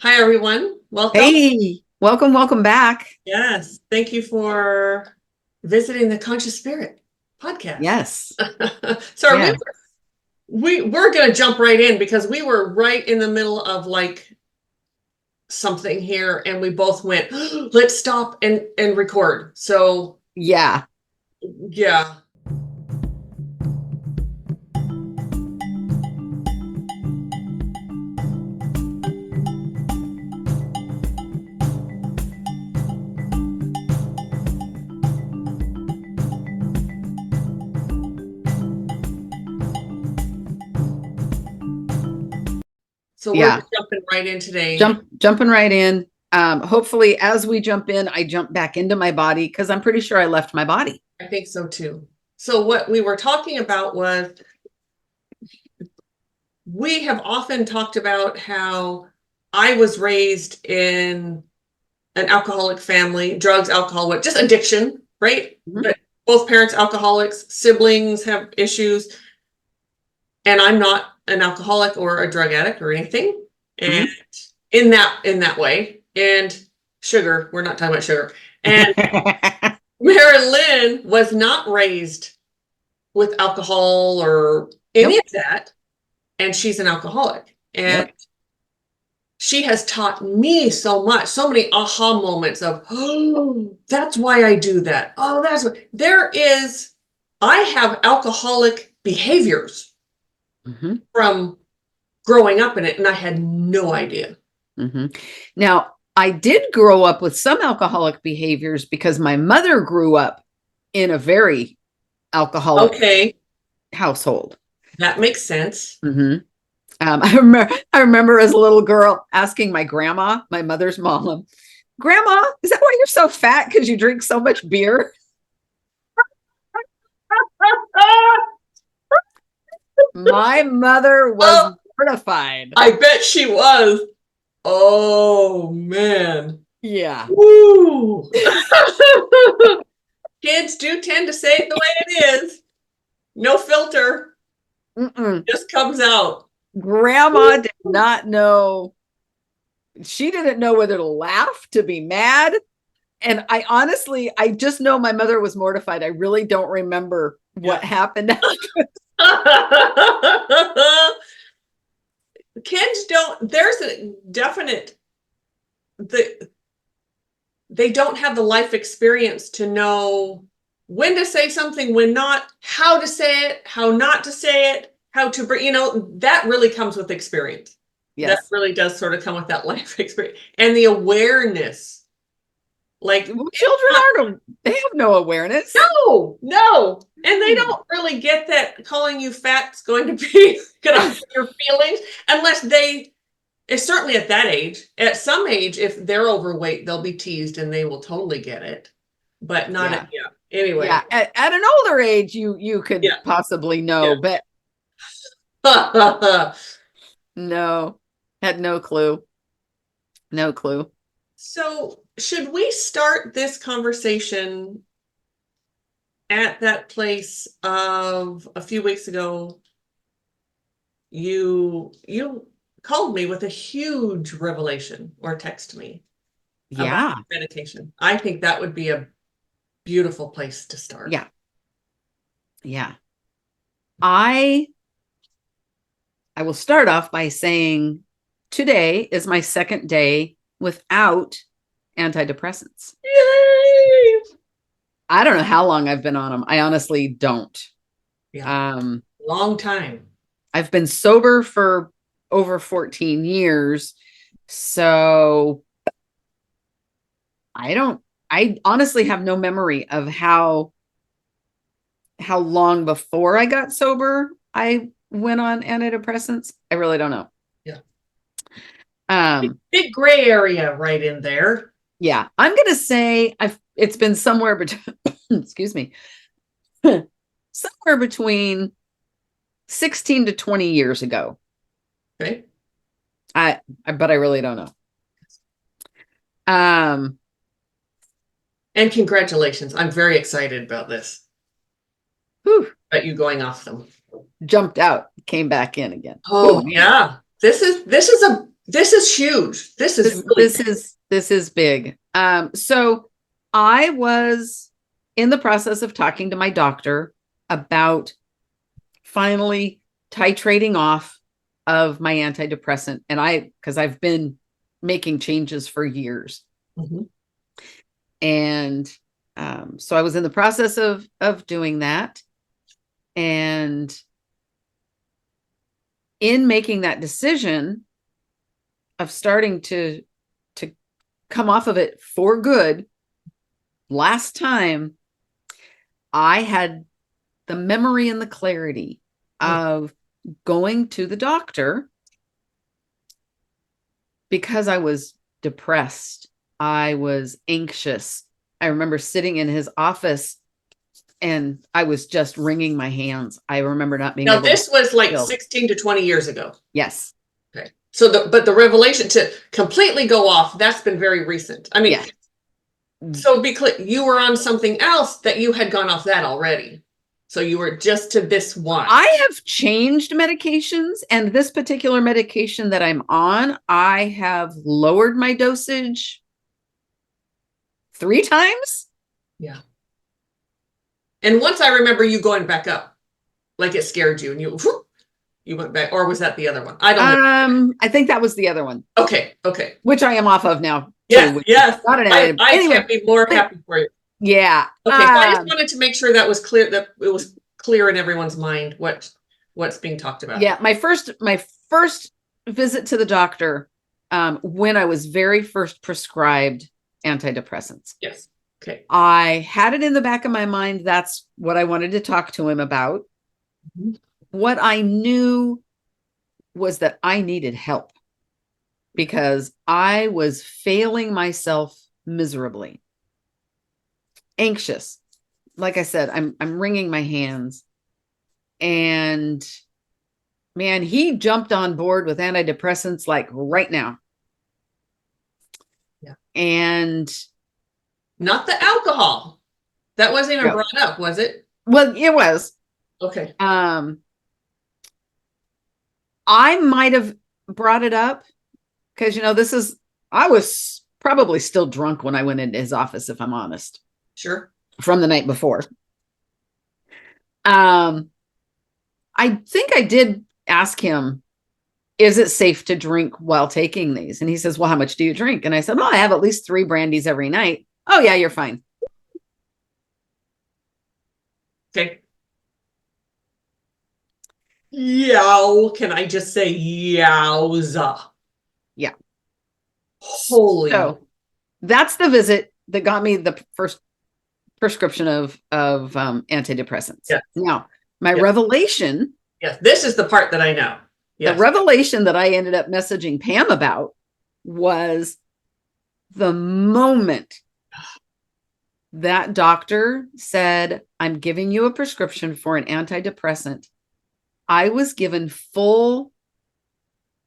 Hi, everyone. Welcome. Hey, welcome back. Yes. Thank you for visiting the Conscious Spirit podcast. Yes. Sorry, Yeah. we're going to jump right in because we were right in the middle of like something here and we both went, let's stop and record. So, Yeah. yeah. So we're Yeah. just jumping right in today. Jumping right in. Hopefully as we jump in, I jump back into my body because I'm pretty sure I left my body. I think so too. So what we were talking about was we have often talked about how I was raised in an alcoholic family, drugs, alcohol, just addiction, right? Mhm. But both parents alcoholics, siblings have issues, and I'm not an alcoholic or a drug addict or anything. And Mhm. in that way, and sugar, we're not talking about sugar. And Mari-Lyn was not raised with alcohol or any Nope. of that, and she's an alcoholic. And Yep. she has taught me so much, so many aha moments of, oh, that's why I do that. Oh, that's what I have alcoholic behaviors Mhm. from growing up in it, and I had no idea. Mhm. Now, I did grow up with some alcoholic behaviors because my mother grew up in a very alcoholic Okay, household. that makes sense. Mhm. I remember as a little girl asking my grandma, my mother's mom, Grandma, is that why you're so fat? Because you drink so much beer? My mother was Oh, mortified. I bet she was. Oh, man. Yeah. Woo. Kids do tend to say it the way it is. No filter, Mm-mm. just comes out. Grandma did not know. She didn't know whether to laugh, to be mad. And I just know my mother was mortified. I really don't remember Yeah. what happened. Kids don't, there's a definite, the, they don't have the life experience to know when to say something, when not, how to say it, how not to say it, how to bring, that really comes with experience. That Yes. really does sort of come with that life experience and the awareness. Like, Well, it's children not, aren't, they have no awareness. no. And they Hmm. don't really get that calling you fat is going to be going to hurt your feelings unless they, it's certainly at that age. At some age, if they're overweight, they'll be teased and they will totally get it. But not Yeah. at, yeah. Anyway, Yeah. At an older age, you could yeah, possibly yeah. know, but no, had no clue. No clue. So, should we start this conversation at that place of a few weeks ago? You called me with a huge revelation or text me about Yeah. meditation. I think that would be a beautiful place to start. Yeah. Yeah. I I will start off by saying today is my second day without antidepressants. Yay! I don't know how long I've been on them. I honestly don't. Yeah, Um, long time. I've been sober for over 14 years. So I honestly have no memory of how long before I got sober I went on antidepressants. I really don't know. Yeah. Um, Big gray area right in there. yeah, I'm gonna say it's been somewhere between excuse me, somewhere between 16 to 20 years ago. Okay. But I really don't know. Um, And congratulations. I'm very excited about this. whew, About you going off them. jumped out, came back in again. Oh Oh man. yeah. This is This is huge. This is really big. This is big. So I was in the process of talking to my doctor about finally titrating off of my antidepressant, and because I've been making changes for years. Mhm. And so I was in the process of doing that. And in making that decision of starting to come off of it for good, last time I had the memory and the clarity of going to the doctor because I was depressed. I was anxious. I remember sitting in his office and I was just wringing my hands. I remember not being Now, able this was like feel. 16 to 20 years ago. Yes. Okay. So but the revelation to completely go off, that's been very recent. I mean, Yeah. so be clear, you were on something else that you had gone off that already. So you were just to this one. I have changed medications, and this particular medication that I'm on, I have lowered my dosage 3 times. Yeah. And once I remember you going back up, like it scared you and you went back, or was that the other one? I don't know. I think that was the other one. Okay. Which I am off of now. Yes, yes. I anyway, can't be more happy for you. Yeah. Okay, so I just wanted to make sure that was clear, that it was clear in everyone's mind what's being talked about. Yeah, my first visit to the doctor, when I was very first prescribed antidepressants. Yes. Okay. I had it in the back of my mind. That's what I wanted to talk to him about. Mm-hmm. What I knew was that I needed help because I was failing myself miserably. Anxious. Like I said, I'm wringing my hands. And man, he jumped on board with antidepressants like right now. Yeah. And not the alcohol. That wasn't even brought up, was it? Well, it was. Okay. I might have brought it up because, I was probably still drunk when I went into his office, if I'm honest. Sure. From the night before. I think I did ask him, is it safe to drink while taking these? And he says, well, how much do you drink? And I said, well, I have at least 3 brandies every night. Oh, yeah, you're fine. Okay. Yow. Can I just say yowza? Yeah. Holy. So that's the visit that got me the first prescription of antidepressants. Yes. Now, my revelation. Yes, this is the part that I know. Yes. The revelation that I ended up messaging Pam about was the moment that doctor said, I'm giving you a prescription for an antidepressant. I was given full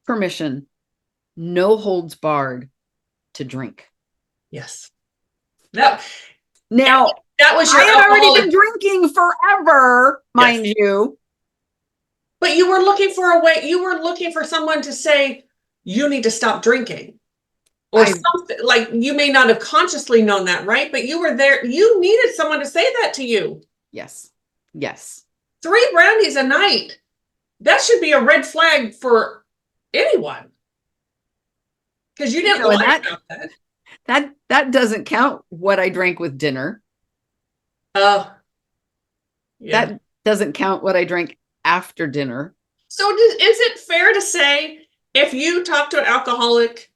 permission, no holds barred, to drink. Yes. Now that was your I had already been drinking forever, mind you. But you were looking for a way, you were looking for someone to say, you need to stop drinking. Or something, like you may not have consciously known that, right? But you were there, you needed someone to say that to you. Yes. Yes. 3 brandies a night. That should be a red flag for anyone. Because you didn't lie about that. That doesn't count what I drank with dinner. Yeah. That doesn't count what I drank after dinner. So is it fair to say if you talk to an alcoholic,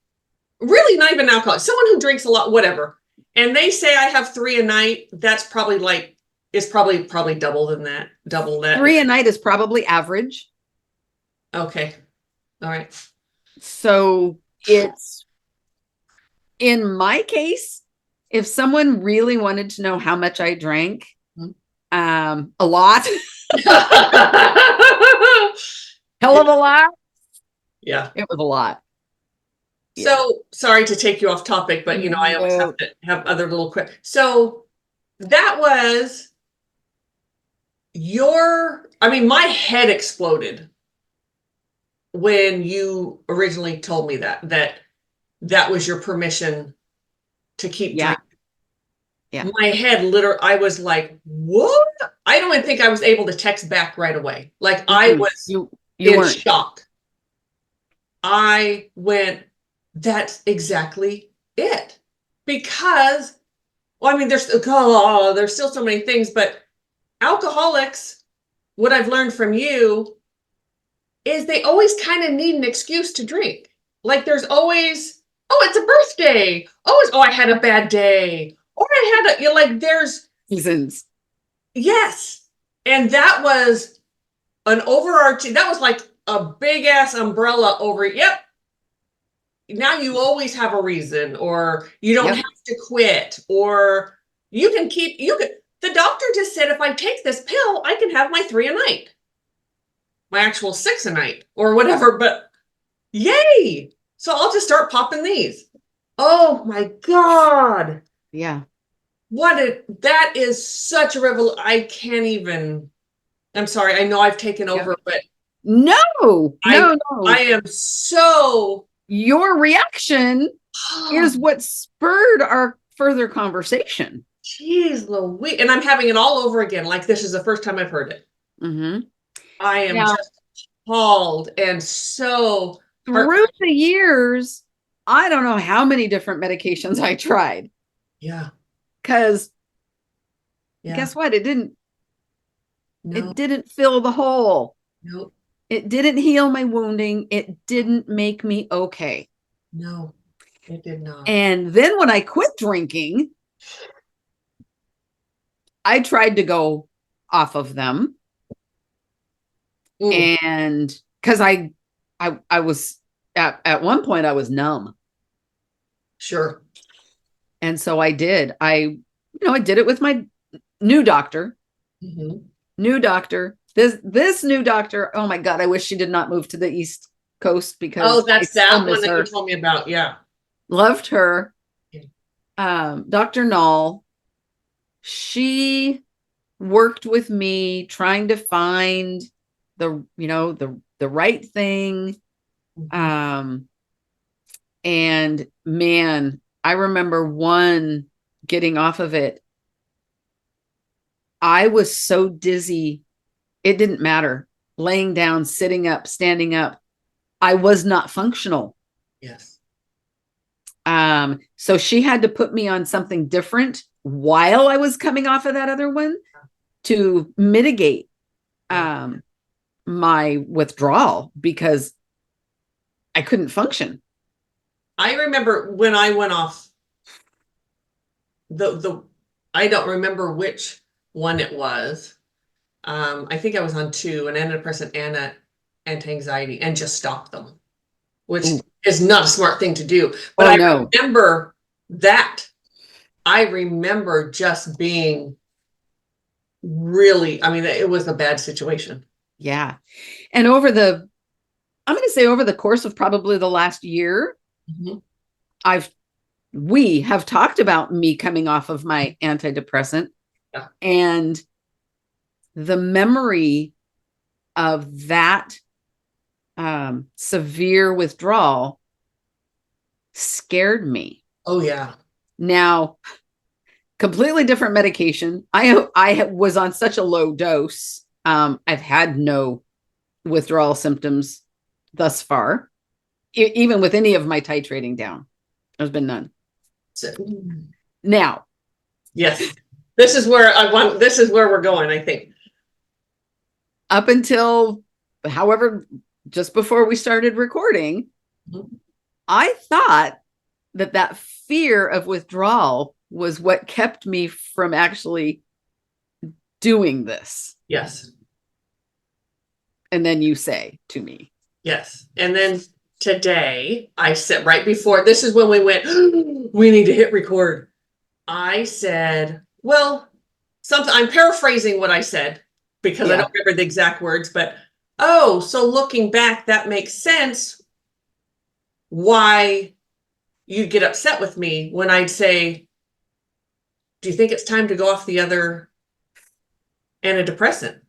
really not even an alcoholic, someone who drinks a lot, whatever, and they say I have 3 a night, that's probably like, it's probably double that. 3 a night is probably average. Okay. All right. So it's, in my case, if someone really wanted to know how much I drank, a lot. Hell of a lot. Yeah. It was a lot. So sorry to take you off topic, but I always have to have other little quick. So that was my head exploded when you originally told me that was your permission to keep Yeah. drinking. Yeah. My head literally, I was like, what? I don't even think I was able to text back right away. Like I was You in weren't. shock. I went, that's exactly it. Because, well, I mean, there's still so many things, but alcoholics, what I've learned from you is they always kind of need an excuse to drink. Like there's always, oh, it's a birthday. Oh, I had a bad day. Or I had you're like, there's, Seasons. yes. And that was an overarching, that was like a big ass umbrella over, yep. Now you always have a reason, or you don't Yep. have to quit, or the doctor just said if I take this pill, I can have my 3 a night, my actual 6 a night, or whatever, but yay! So I'll just start popping these. Oh my God. Yeah. That is such a revel. I can't even, I'm sorry. I know I've taken Yep. over, but No, no. I am so, Your reaction is what spurred our further conversation. geez Louise. And I'm having it all over again. Like this is the first time I've heard it. Mm-hmm. I am Now, just appalled and so through the years, I don't know how many different medications I tried. Yeah. Because Yeah. guess what? It No. didn't fill the hole. No. It didn't heal my wounding. It didn't make me okay. No, it did not. And then when I quit drinking, I tried to go off of them. And because I was at one point I was numb. Sure. And so I did. I did it with my new doctor. Mm-hmm. New doctor. This new doctor. Oh my God! I wish she did not move to the East Coast because that's I still that miss one that her. you told me about. Yeah. Loved her. Yeah. Dr. Null. She worked with me trying to find the right thing. Mm-hmm. And man, I remember getting off of it. I was so dizzy. It didn't matter. Laying down, sitting up, standing up. I was not functional. Yes. So she had to put me on something different while I was coming off of that other one to mitigate my withdrawal because I couldn't function. I remember when I went off I don't remember which one it was. I think I was on 2, an antidepressant and an anti-anxiety, and just stopped them, which is not a smart thing to do. But I remember that. I remember just being really, I mean, it was a bad situation. Yeah. And I'm going to say over the course of probably the last year, we have talked about me coming off of my antidepressant and the memory of that severe withdrawal scared me. Oh yeah. Now, completely different medication. I was on such a low dose. I've had no withdrawal symptoms thus far, even with any of my titrating down. There's been none. Now, yes, this is where we're going, I think. Up until, however, just before we started recording, I thought that fear of withdrawal was what kept me from actually doing this. Yes. And then you say to me. Yes. And then today I said, right before, this is when we went, we need to hit record. I said, well, I'm paraphrasing what I said because I don't remember the exact words, but so looking back, that makes sense why you'd get upset with me when I'd say, do you think it's time to go off the other antidepressant?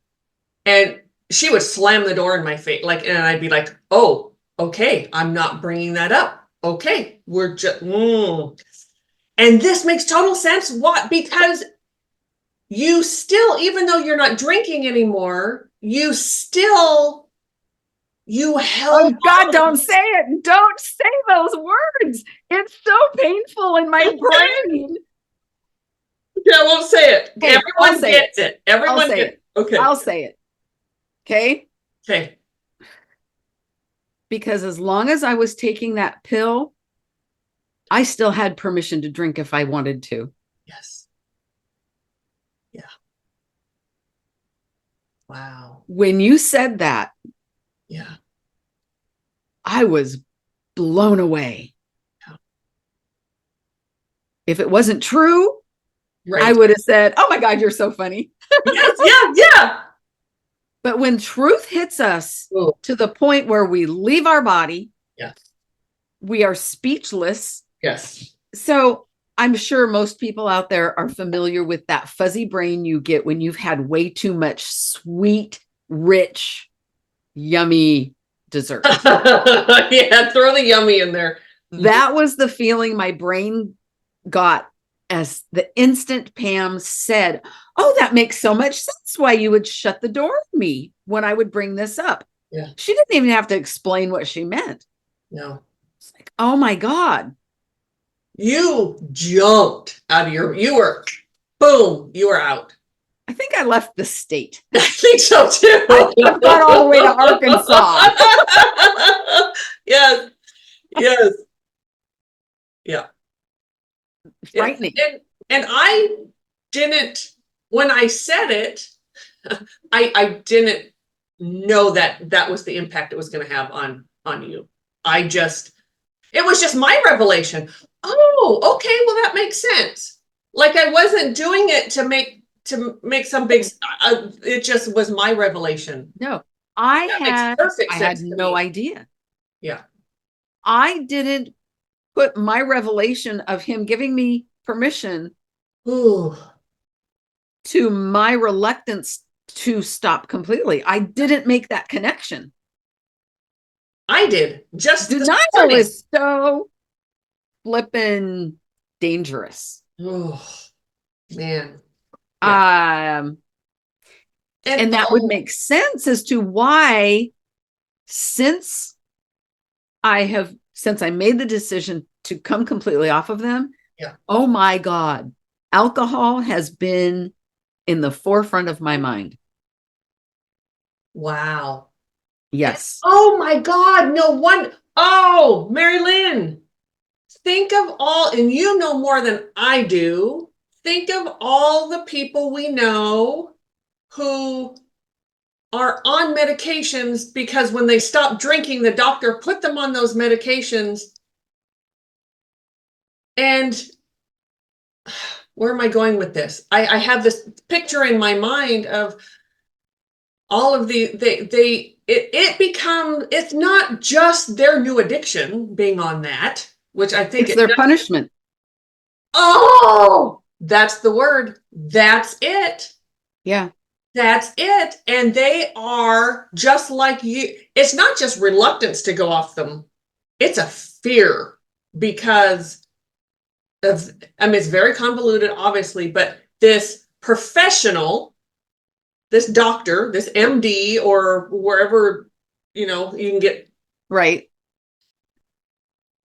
And she would slam the door in my face, like, and I'd be like, oh, okay, I'm not bringing that up. Okay, we're just, and this makes total sense. What? Because you still, even though you're not drinking anymore, you held. Oh God, don't say it. Don't say those words. It's so painful in my brain. Yeah, I won't say it. Okay, Everyone gets it. Everyone say gets it. it. Okay. I'll say it. Okay. Okay. Because as long as I was taking that pill, I still had permission to drink if I wanted to. Yes. Yeah. Wow. When you said that, Yeah. I was blown away. Yeah. If it wasn't true, Right. I would have said, oh my God, you're so funny. Yes. Yeah. Yeah. But when truth hits us Ooh. to the point where we leave our body, Yes. we are speechless. Yes. So I'm sure most people out there are familiar with that fuzzy brain you get when you've had way too much sweet, rich, yummy dessert. Yeah. Throw the yummy in there. That was the feeling my brain got as the instant Pam said, oh, that makes so much sense why you would shut the door on me when I would bring this up. Yeah. She didn't even have to explain what she meant. No. It's like, oh my God. You jumped out of you were, boom, you were out. I think I left the state. I think so too. I've gone all the way to Arkansas. Yes. Yes. Yeah. Frightening. And I didn't, when I said it, I didn't know that was the impact it was going to have on you. It was just my revelation. Oh, okay, well that makes sense. Like I wasn't doing it to make some big. It just was my revelation. No, I That makes perfect had sense to no me. idea. Yeah. I didn't put my revelation of him giving me permission Ooh. to my reluctance to stop completely. I didn't make that connection. I did. Just Denial is so flippin' dangerous. Oh man. Yeah. And that would make sense as to why, since I made the decision to come completely off of them, yeah. Oh my God, alcohol has been in the forefront of my mind. Wow. Yes. Oh my God, no one. Oh, Mari-Lyn, think of all, and you know more than I do. Think of all the people we know who are on medications because when they stopped drinking, the doctor put them on those medications. And where am I going with this? I have this picture in my mind of all of it's not just their new addiction being on that, which I think it's their punishment. Oh, that's the word. That's it. Yeah. That's it. And they are just like you. It's not just reluctance to go off them. It's a fear because it's very convoluted, obviously, but this professional, this doctor, this MD, or wherever, you can get. Right.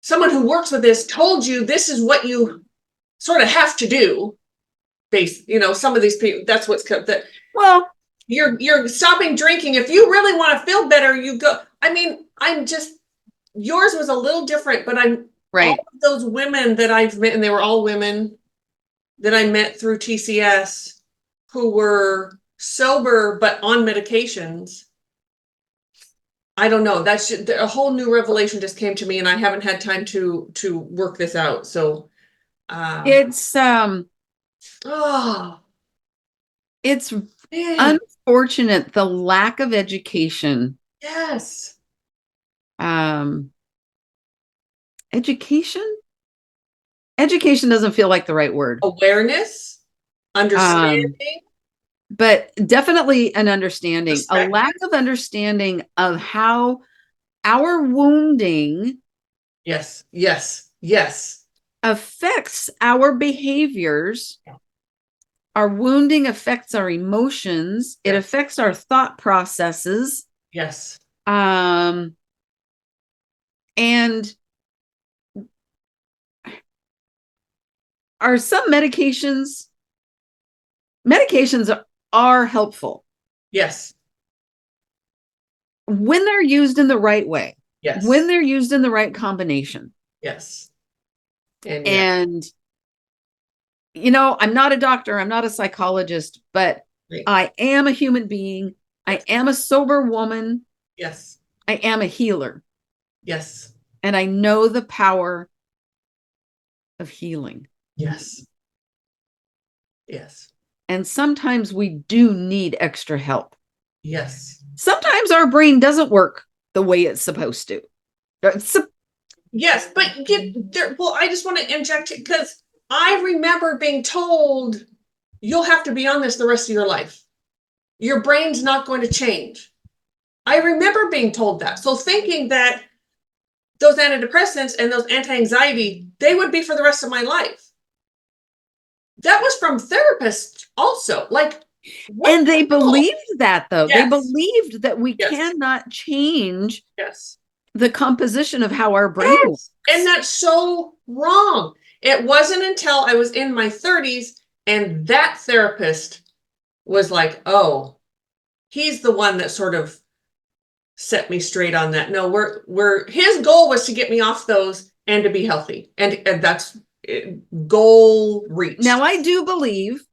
Someone who works with this told you this is what you sort of have to do. Some of these people, that's what's that. Well, you're stopping drinking. If you really want to feel better, you go. Yours was a little different, but right. All of those women that I've met, and they were all women that I met through TCS who were sober but on medications. I don't know. That's just, a whole new revelation just came to me, and I haven't had time to work this out. So it's oh, it's man. Unfortunate, the lack of education. Yes. Education doesn't feel like the right word. Awareness, understanding. but definitely an understanding, a Respect. lack of understanding of how our wounding Yes, yes, yes, affects our behaviors. Our wounding affects our emotions. It yes, affects our thought processes. yes, And are some medications are helpful yes, when they're used in the right way, when yes, they're used in the right combination. yes. And yeah, And, you know, I'm not a doctor, I'm not a psychologist, but right. I am a human being. I Yes, am a sober woman. yes, I am a healer. yes, And I know the power of healing. yes, yes, And sometimes we do need extra help. yes. Sometimes our brain doesn't work the way it's supposed to. Yes, but get there. Well, I just want to inject it because I remember being told you'll have to be on this the rest of your life. Your brain's not going to change. I remember being told that. So thinking that those antidepressants and those anti-anxiety, they would be for the rest of my life. That was from therapists also. Like, what And they the hell? believed that, though. They Yes, believed that we yes, cannot change yes, the composition of how our brain yes. And works. that's so wrong. It wasn't until I was in my 30s and that therapist was like, oh, he's the one that sort of set me straight on that. No, we're his goal was to get me off those and to be healthy. And that's goal reached. Now, I do believe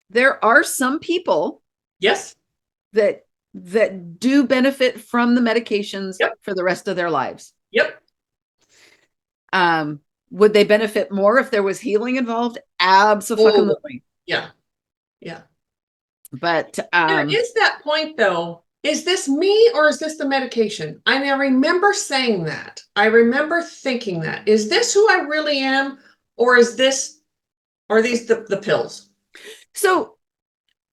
there are some people Yes. that do benefit from the medications Yep. for the rest of their lives. Yep. Would they benefit more if there was healing involved? Oh, Absolutely. yeah. Yeah. But There is that point though. Is this me or is this the medication? I remember saying that. I remember thinking that. Is this who I really am? Or is this, are these the pills? so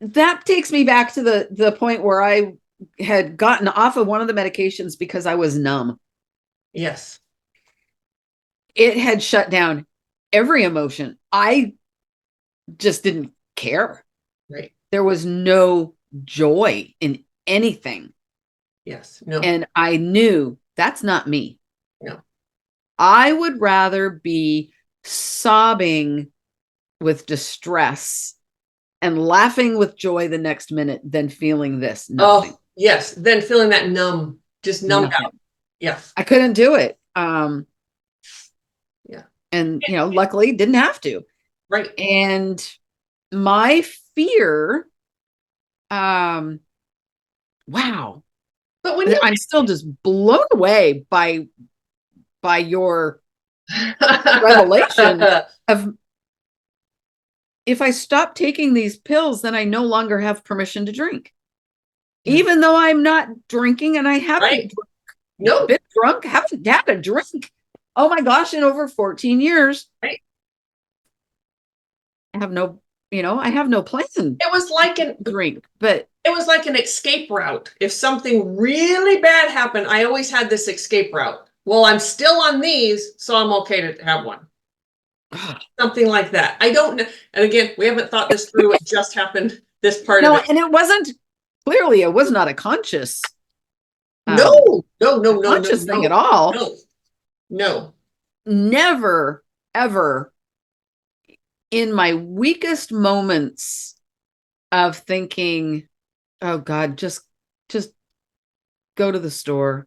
that takes me back to the point where I had gotten off of one of the medications because I was numb. Yes. It had shut down every emotion. I just didn't care. Right. There was no joy in anything. Yes. No. And I knew that's not me. No. I would rather be sobbing with distress and laughing with joy the next minute than feeling this. Nothing. Oh, yes. Then feeling that numb, just numbed Nothing. out. Yes. I couldn't do it. Yeah. And you know, luckily didn't have to. Right. And my fear, wow. But when you I'm still just blown away by your revelation of if I stop taking these pills, then I no longer have permission to drink. Yeah. Even though I'm not drinking and I haven't right. No. been drunk, haven't had a drink. Oh my gosh, in over 14 years. Right. I have no, I have no plan It was like an drink, but it was like an escape route. If something really bad happened, I always had this escape route. Well, I'm still on these, so I'm okay to have one. Something like that. I don't know. And again, we haven't thought this through. It just happened. This part no, of it. and it wasn't clearly it was not a conscious No, no, conscious thing at all. No, no. Never, ever in my weakest moments of thinking, oh God, just go to the store.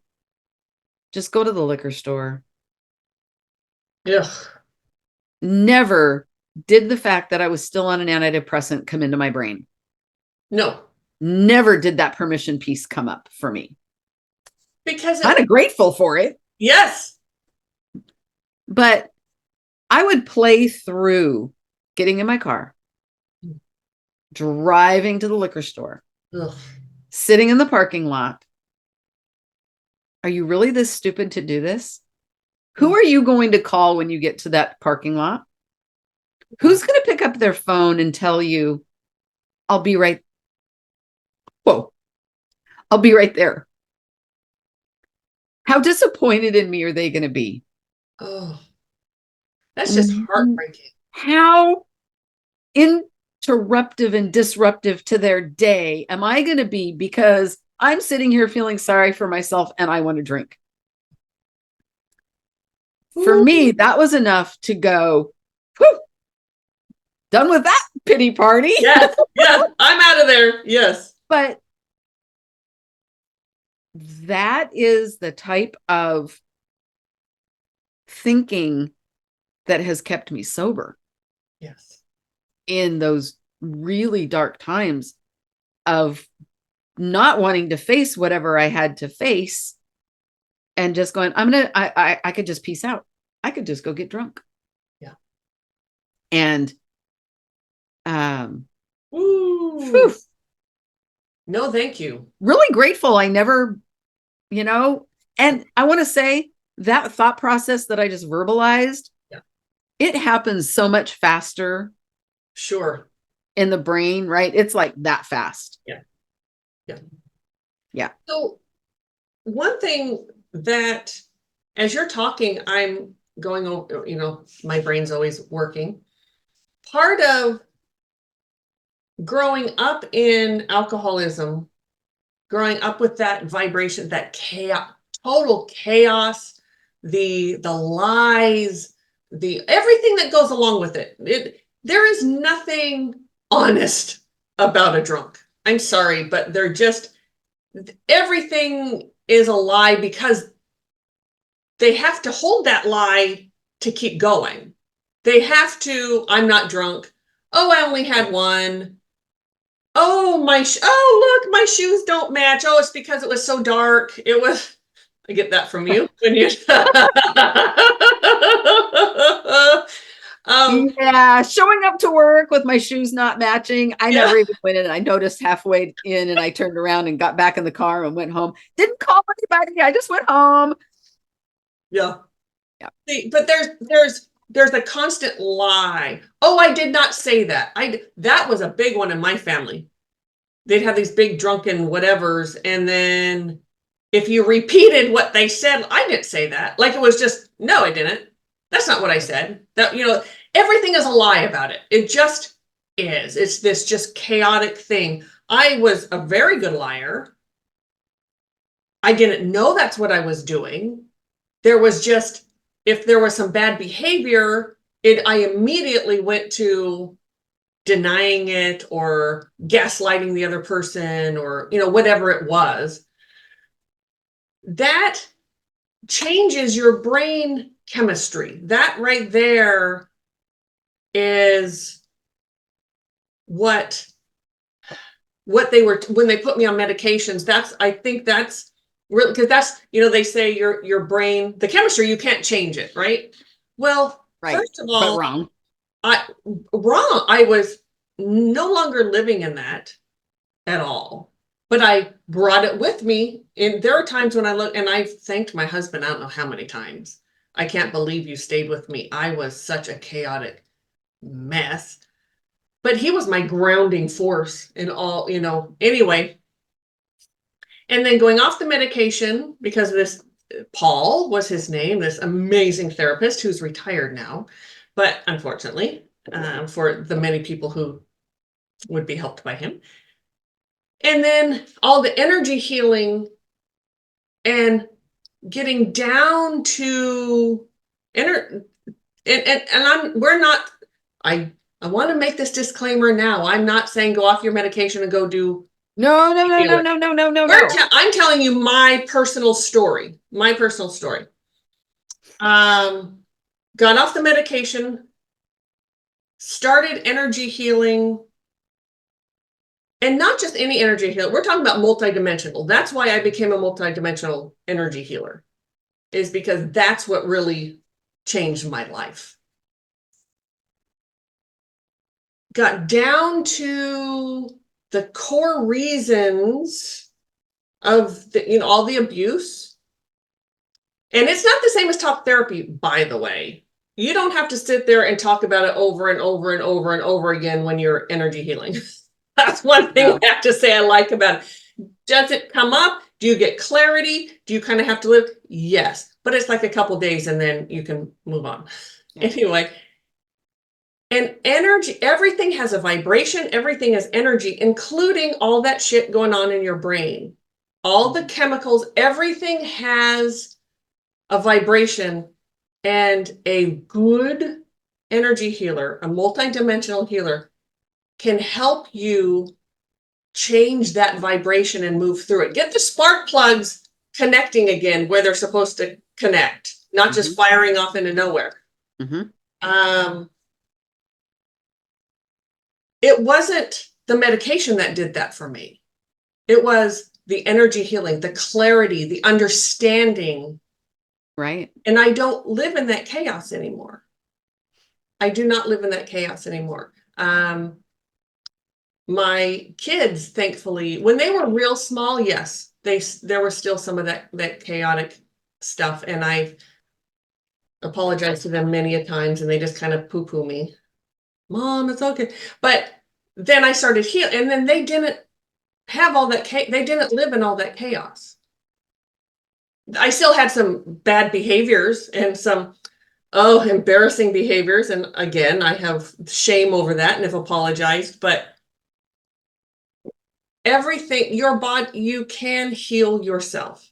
Just go to the liquor store. Ugh. Never did the fact that I was still on an antidepressant come into my brain. No. Never did that permission piece come up for me. Because Kind of grateful for it. Yes. But I would play through getting in my car, driving to the liquor store, Ugh. sitting in the parking lot. Are you really this stupid to do this? Who are you going to call when you get to that parking lot? Who's going to pick up their phone and tell you I'll be right. Whoa. I'll be right there. How disappointed in me are they going to be? Oh, that's just heartbreaking. How interruptive and disruptive to their day am I going to be because I'm sitting here feeling sorry for myself and I want to drink? For Ooh, me, that was enough to go, whew, done with that pity party. yes, yes, I'm out of there. Yes. But that is the type of thinking that has kept me sober Yes. in those really dark times of not wanting to face whatever I had to face and just going, I could just peace out. I could just go get drunk. Yeah. And um Ooh. whew, No, thank you. really grateful I never, you know, and I want to say that thought process that I just verbalized, Yeah. it happens so much faster Sure. in the brain, right? It's like that fast. Yeah. Yeah. Yeah. So one thing that, as you're talking, I'm going over, my brain's always working. Part of growing up in alcoholism, growing up with that vibration, that chaos, total chaos, the lies, the everything that goes along with it. There is nothing honest about a drunk. I'm sorry, but they're just, everything is a lie because they have to hold that lie to keep going. They have to, I'm not drunk. Oh, I only had one. Oh, oh, look, my shoes don't match. Oh, it's because it was so dark. It was, I get that from you when you, Yeah, showing up to work with my shoes not matching. I yeah, never even went in. I noticed halfway in and I turned around and got back in the car and went home. Didn't call anybody. I just went home. yeah. Yeah. See, but there's a constant lie. Oh, I did not say that. That was a big one in my family. They'd have these big drunken whatevers, and then if you repeated what they said, I didn't say that. Like it was just, no, I didn't. That's not what I said. That, everything is a lie about it. It just is. It's this just chaotic thing. I was a very good liar. I didn't know that's what I was doing. There was just, if there was some bad behavior, I immediately went to denying it or gaslighting the other person or, whatever it was. That changes your brain chemistry. That right there is what they were when they put me on medications. I think that's really, because that's, they say your brain, the chemistry, you can't change it, right? Well, Right. first of But all, wrong. wrong. I was no longer living in that at all. But I brought it with me. And there are times when I look, and I've thanked my husband, I don't know how many times. I can't believe you stayed with me. I was such a chaotic mess. But he was my grounding force in all, anyway. And then going off the medication because of this, Paul was his name, this amazing therapist who's retired now. But unfortunately, for the many people who would be helped by him. And then all the energy healing and getting down to inner and we're not, I want to make this disclaimer now. I'm not saying go off your medication and go do No, no, no, no, healing. no, no, no, no, no. I'm telling you my personal story. Got off the medication, started energy healing. And not just any energy healer. We're talking about multidimensional. That's why I became a multidimensional energy healer, is because that's what really changed my life. Got down to the core reasons of all the abuse. And it's not the same as talk therapy, by the way. You don't have to sit there and talk about it over and over and over and over again when you're energy healing. That's one thing No. I have to say I like about it. Does it come up? Do you get clarity? Do you kind of have to live? Yes, but it's like a couple days and then you can move on. Yeah. Anyway, and energy, everything has a vibration, everything is energy, including all that shit going on in your brain. All the chemicals, everything has a vibration, and a good energy healer, a multidimensional healer, can help you change that vibration and move through it. Get the spark plugs connecting again where they're supposed to connect, not just firing off into nowhere. It wasn't the medication that did that for me. It was the energy healing, the clarity, the understanding. Right. And I don't live in that chaos anymore. I do not live in that chaos anymore. My kids, thankfully, when they were real small, yes, there was still some of that chaotic stuff, and I apologized to them many a times, and they just kind of poo-poo me. Mom, it's okay. But then I started healing, and then they didn't have all that. They didn't live in all that chaos. I still had some bad behaviors and some embarrassing behaviors, and again, I have shame over that and have apologized, but everything, your body, you can heal yourself.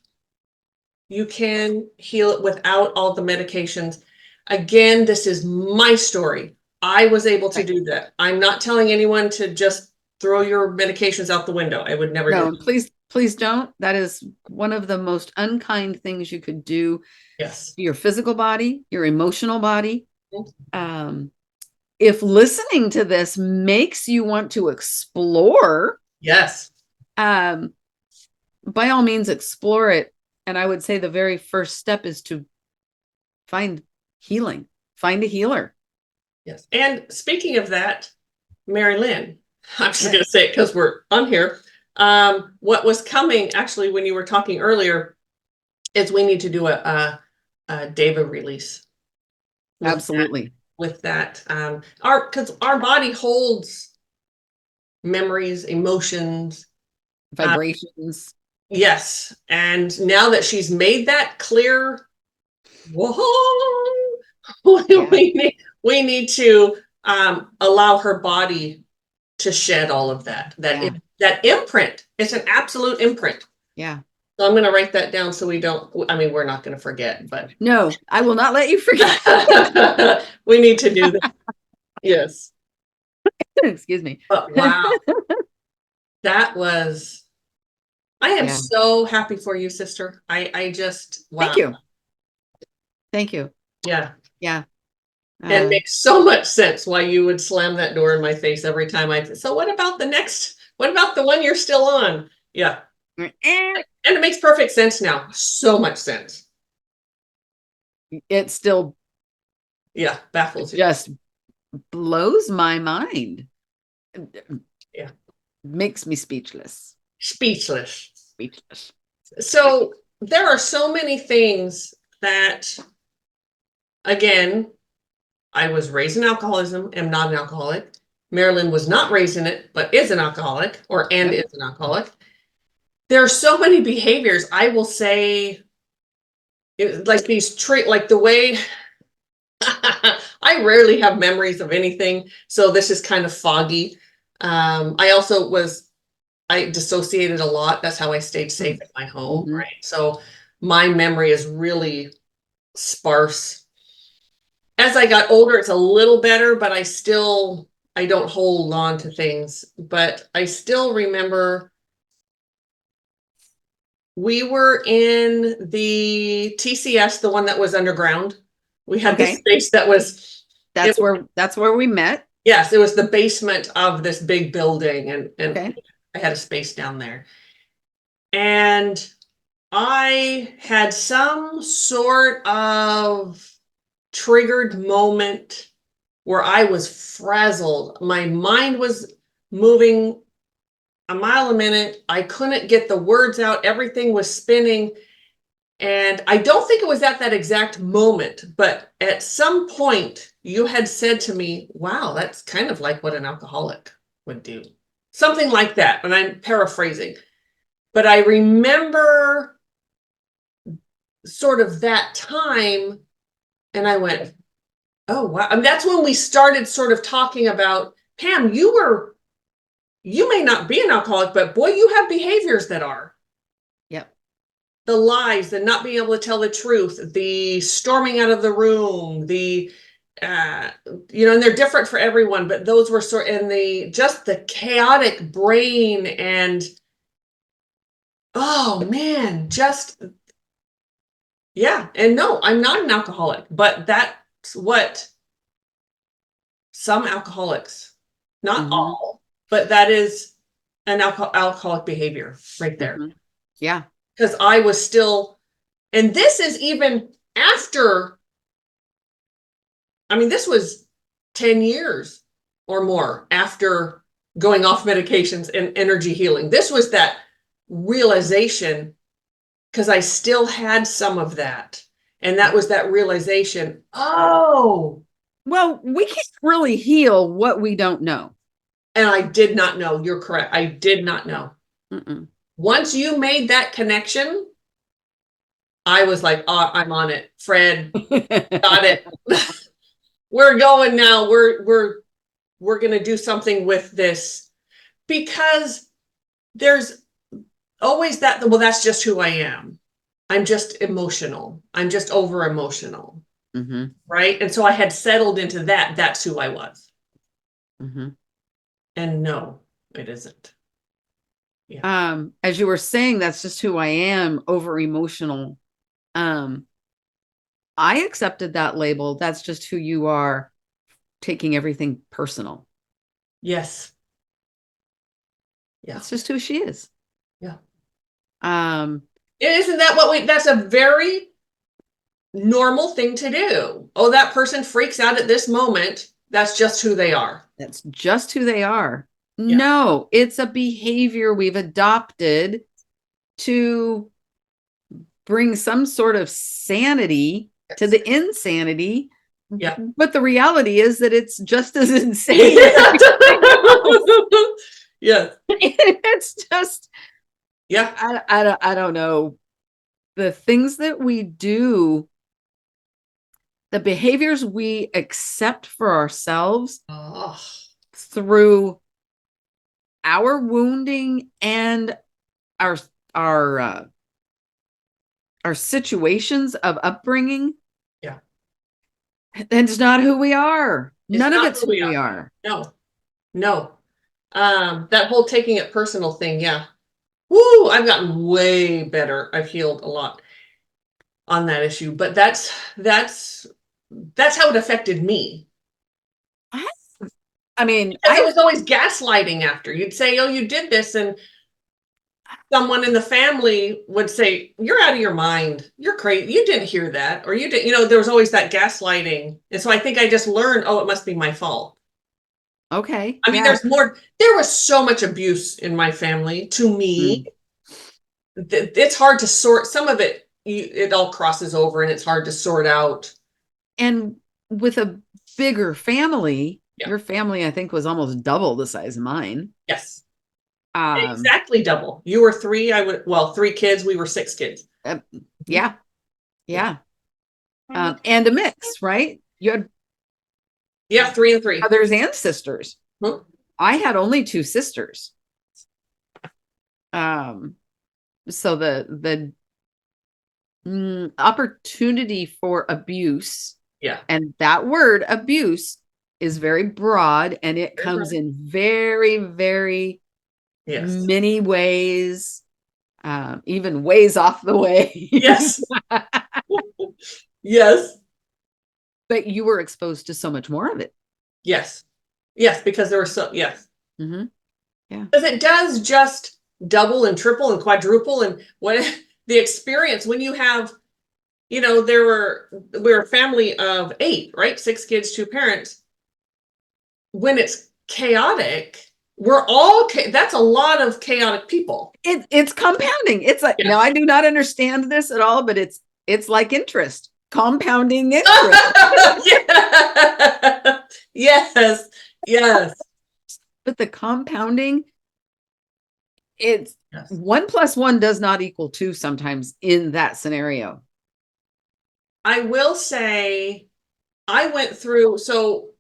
You can heal it without all the medications. Again, this is my story. I was able to do that. I'm not telling anyone to just throw your medications out the window. I would never do No, that. please don't. That is one of the most unkind things you could do Yes. to your physical body, your emotional body. If listening to this makes you want to explore, Yes. by all means, explore it. And I would say the very first step is to find healing, find a healer. Yes. And speaking of that, Mari-Lyn, I'm just going to say it because we're on here. What was coming actually when you were talking earlier is we need to do a Deva release. Absolutely. With that, because our body holds memories, emotions, Vibrations. yes. And now that she's made that clear, whoa, we need to allow her body to shed all of that. That imprint. It's an absolute imprint. Yeah. So I'm going to write that down so we don't. I mean, we're not going to forget, but no, I will not let you forget. We need to do that. Yes. Excuse me. But wow, that was. I am so happy for you, sister. I just wow. Thank you. Thank you. Yeah. Yeah. And it makes so much sense why you would slam that door in my face every time so what about the next, what about the one you're still on? Yeah. And it makes perfect sense now. So much sense. It still baffles you. Just blows my mind. Yeah. Makes me speechless. Speechless. Speechless. So there are so many things that, again, I was raised in alcoholism, am not an alcoholic. Mari-Lyn was not raised in it, but is an alcoholic is an alcoholic. There are so many behaviors. I will say, like like the way I rarely have memories of anything, so this is kind of foggy. I dissociated a lot. That's how I stayed safe at my home, right? So my memory is really sparse. As I got older, it's a little better, but I don't hold on to things. But I still remember we were in the TCS, the one that was underground. We had this space that was that's where we met. Yes, it was the basement of this big building, and I had a space down there. And I had some sort of triggered moment where I was frazzled. My mind was moving a mile a minute. I couldn't get the words out. Everything was spinning. And I don't think it was at that exact moment, but at some point you had said to me, wow, that's kind of like what an alcoholic would do. something like that. And I'm paraphrasing, but I remember sort of that time, and I went, oh, wow. And that's when we started sort of talking about, Pam, you may not be an alcoholic, but boy, you have behaviors that are. Yep. The lies, the not being able to tell the truth, the storming out of the room, the and they're different for everyone, but those were and the chaotic brain, and oh man, just yeah. And no, I'm not an alcoholic, but that's what some alcoholics, not Mm-hmm. all, but that is an alcoholic behavior right there. Mm-hmm. Yeah. Because I was still, and this is even after, I mean, this was 10 years or more after going off medications and energy healing. This was that realization, because I still had some of that. And that was that realization, oh, Well, we can't really heal what we don't know. and I did not know. You're correct. I did not know. Mm-mm. Once you made that connection, I was like, oh, I'm on it. Fred, got it. We're going now. We're going to do something with this, because there's always that, well, that's just who I am. I'm just emotional. I'm just over emotional. Mm-hmm. Right. And so I had settled into that. That's who I was. Mm-hmm. And no, it isn't. Yeah. As you were saying, that's just who I am, over emotional. I accepted that label. That's just who you are, taking everything personal. Yes. Yeah. That's just who she is. Yeah. Um, Isn't that that's a very normal thing to do. Oh, that person freaks out at this moment. That's just who they are. that's just who they are. Yeah. No, it's a behavior we've adopted to bring some sort of sanity to the insanity. Yeah. But the reality is that it's just as insane. Yeah. It's just, Yeah. I don't know. The things that we do, the behaviors we accept for ourselves Oh, through our wounding and our our uh, our situations of upbringing. yeah. And it's not who we are. It's None of not it's who who we we are. are. No, no. That whole taking it personal thing. Yeah. Woo, I've gotten way better. I've healed a lot on that issue, but that's how it affected me. I mean, Because it was always gaslighting after. You'd say, oh, you did this, and someone in the family would say, you're out of your mind. You're crazy. You didn't hear that. Or you didn't, there was always that gaslighting. And so I think I just learned, oh, it must be my fault. okay. I mean, Yeah. there was so much abuse in my family to me. It's hard to sort. Some of it, it all crosses over, and it's hard to sort out. And with a bigger family, Yeah. your family, I think, was almost double the size of mine. Yes. Um, Exactly double. You were three. Three kids. We were six kids. yeah. Yeah. And a mix, right? You had Yeah, three and three. brothers and sisters. Hmm. I had only two sisters. So the opportunity for abuse, Yeah. and that word abuse is very broad, and it Very comes broad. in very, very Yes. many ways, even ways off the way. Yes. Yes. But you were exposed to so much more of it. Yes. Yes, because there were yes. Mm-hmm. Yeah. Because it does just double and triple and quadruple, and what the experience when you have, we're a family of 8, right? 6 kids, 2 parents. When it's chaotic, that's a lot of chaotic people. It's compounding. It's like, Yes. Now I do not understand this at all, but it's like interest, compounding interest. Yeah. Yes. Yes. But the compounding it's Yes. 1 + 1 does not equal 2 sometimes in that scenario. I will say I went through, so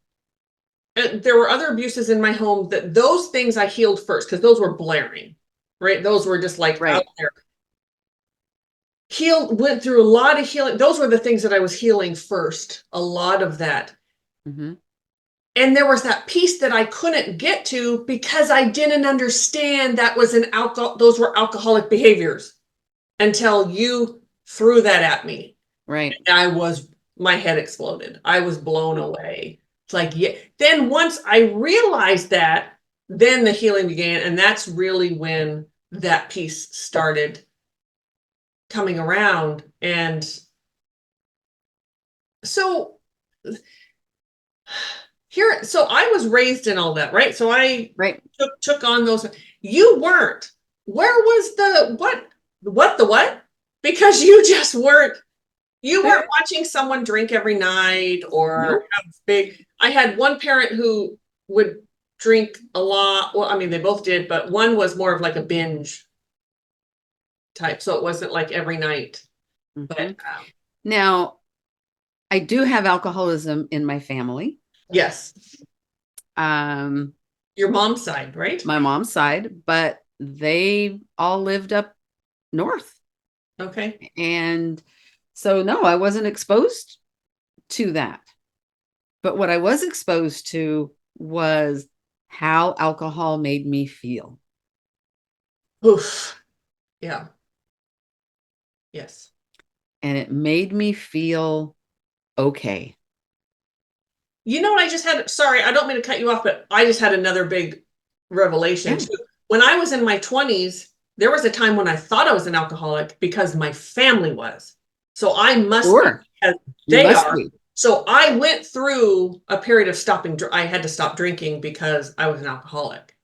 there were other abuses in my home that those things I healed first because those were blaring, right? Those were just like out Right. there. Went through a lot of healing. Those were the things that I was healing first, a lot of that. Mm-hmm. And there was that piece that I couldn't get to because I didn't understand that was those were alcoholic behaviors until you threw that at me. Right. My head exploded. I was blown away. It's like, yeah. Then once I realized that, then the healing began. And that's really when that piece started coming around. And so so I was raised in all that, right? So I Right. took on those. You weren't. Where was the what? Because you just weren't. You weren't watching someone drink every night or Nope. have big. I had one parent who would drink a lot. Well, I mean, they both did, but one was more of like a binge type. So it wasn't like every night. Mm-hmm. But Now, I do have alcoholism in my family. yes, Um, your mom's side, right? my mom's side, but they all lived up north. Okay. And so, no, I wasn't exposed to that. But what I was exposed to was how alcohol made me feel. Oof. Yeah. Yes. And it made me feel okay. You know what I just had? Sorry, I don't mean to cut you off, but I just had another big revelation Yeah. too. When I was in my 20s, there was a time when I thought I was an alcoholic because my family was. So I must be Sure. because You they must are. be. So I went through a period of I had to stop drinking because I was an alcoholic.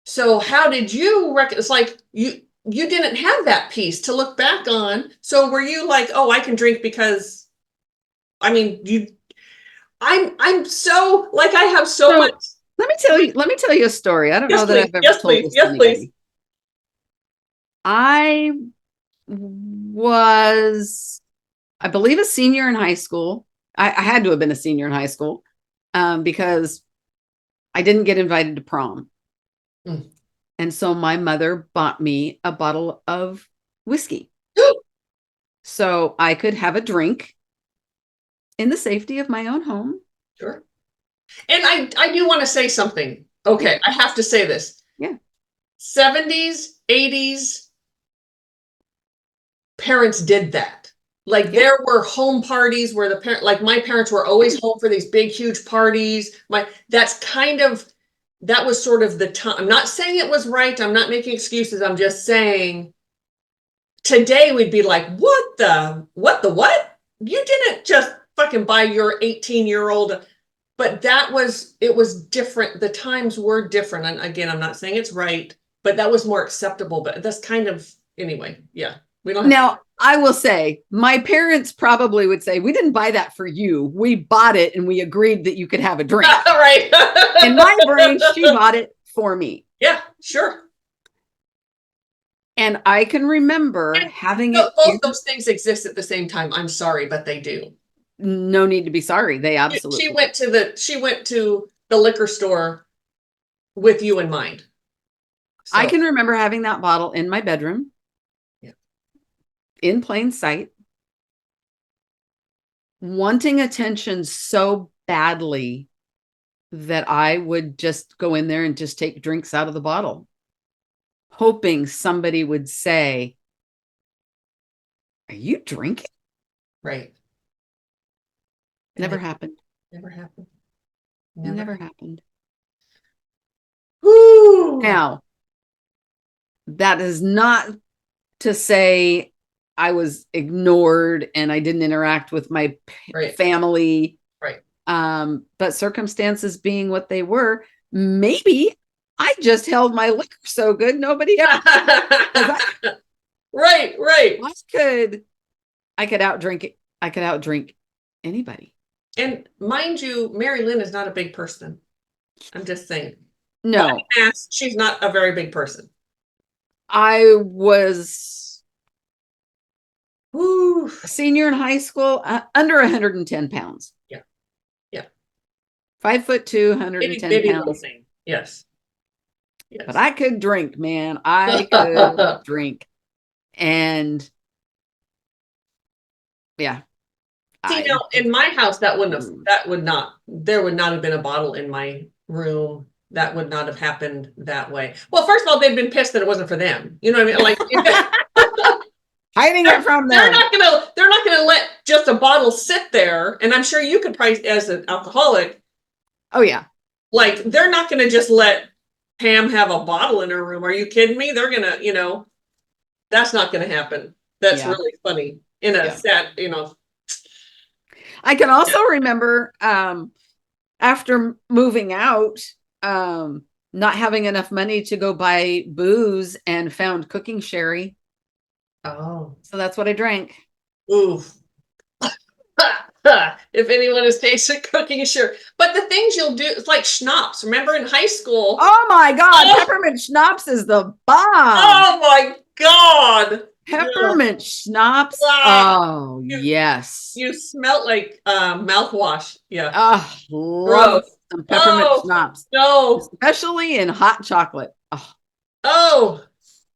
So how did you it's like you didn't have that piece to look back on. So were you like, oh, I can drink because I mean I'm so like I have so much. So let me tell you a story. I don't Yes, know that please. I've ever Yes, told please. this to Yes, please. anybody. I was, I believe, a senior in high school. I had to have been a senior in high school because I didn't get invited to prom. Mm. And so my mother bought me a bottle of whiskey so I could have a drink in the safety of my own home. Sure. And I do want to say something. Yeah. Okay, I have to say this. Yeah. 70s, 80s, parents did that. Like Yeah. there were home parties where like my parents were always home for these big, huge parties. That was sort of the time. I'm not saying it was right. I'm not making excuses. I'm just saying today we'd be like, what? You didn't just fucking buy your 18-year-old. But it was different. The times were different. And again, I'm not saying it's right, but that was more acceptable. But that's kind of, anyway, yeah. We don't have Now, I will say, my parents probably would say, we didn't buy that for you. We bought it and we agreed that you could have a drink. right. In my brain, she bought it for me. Yeah, sure. And I can remember having it. Both those things exist at the same time. I'm sorry, but they do. No need to be sorry. They She absolutely. went to the liquor store with you in mind. So, I can remember having that bottle in my bedroom. Yeah. In plain sight, wanting attention so badly that I would just go in there and just take drinks out of the bottle, hoping somebody would say, "Are you drinking?" right. Never happened. Never happened. Never happened. Woo! Now, that is not to say I was ignored and I didn't interact with my family. Right. But circumstances being what they were, maybe I just held my liquor so good nobody ever. Right. I could outdrink it. I could outdrink anybody. And mind you, Mari-Lyn is not a big person. I'm just saying. No. She's not a very big person. I was Woo. a senior in high school, under 110 pounds. Yeah. Yeah. 5'2", Itty 110 bitty little pounds. thing. Yes. But Yes. I could drink, man. I could drink. And yeah, See, now I in my house, there would not have been a bottle in my room. That would not have happened that way. Well, first of all, they'd been pissed that it wasn't for them. You know what I mean? Like hiding it from they're them. they're not gonna let just a bottle sit there. And I'm sure you could probably, as an alcoholic, Oh yeah. like they're not gonna just let Pam have a bottle in her room. Are you kidding me? They're gonna, that's not gonna happen. That's Yeah. really funny in a Yeah. set, I can also remember after moving out, not having enough money to go buy booze and found cooking sherry. Oh, So that's what I drank. oof. If anyone has tasted cooking, sure. But the things you'll do, it's like schnapps. Remember in high school? Oh my God. Oh, Peppermint schnapps is the bomb. oh my God. Ugh. Peppermint schnapps. Ah, Oh, you, yes. you smelt like mouthwash. Yeah. Oh, love Gross. some peppermint Oh, schnapps, no. especially in hot chocolate. Oh, Oh,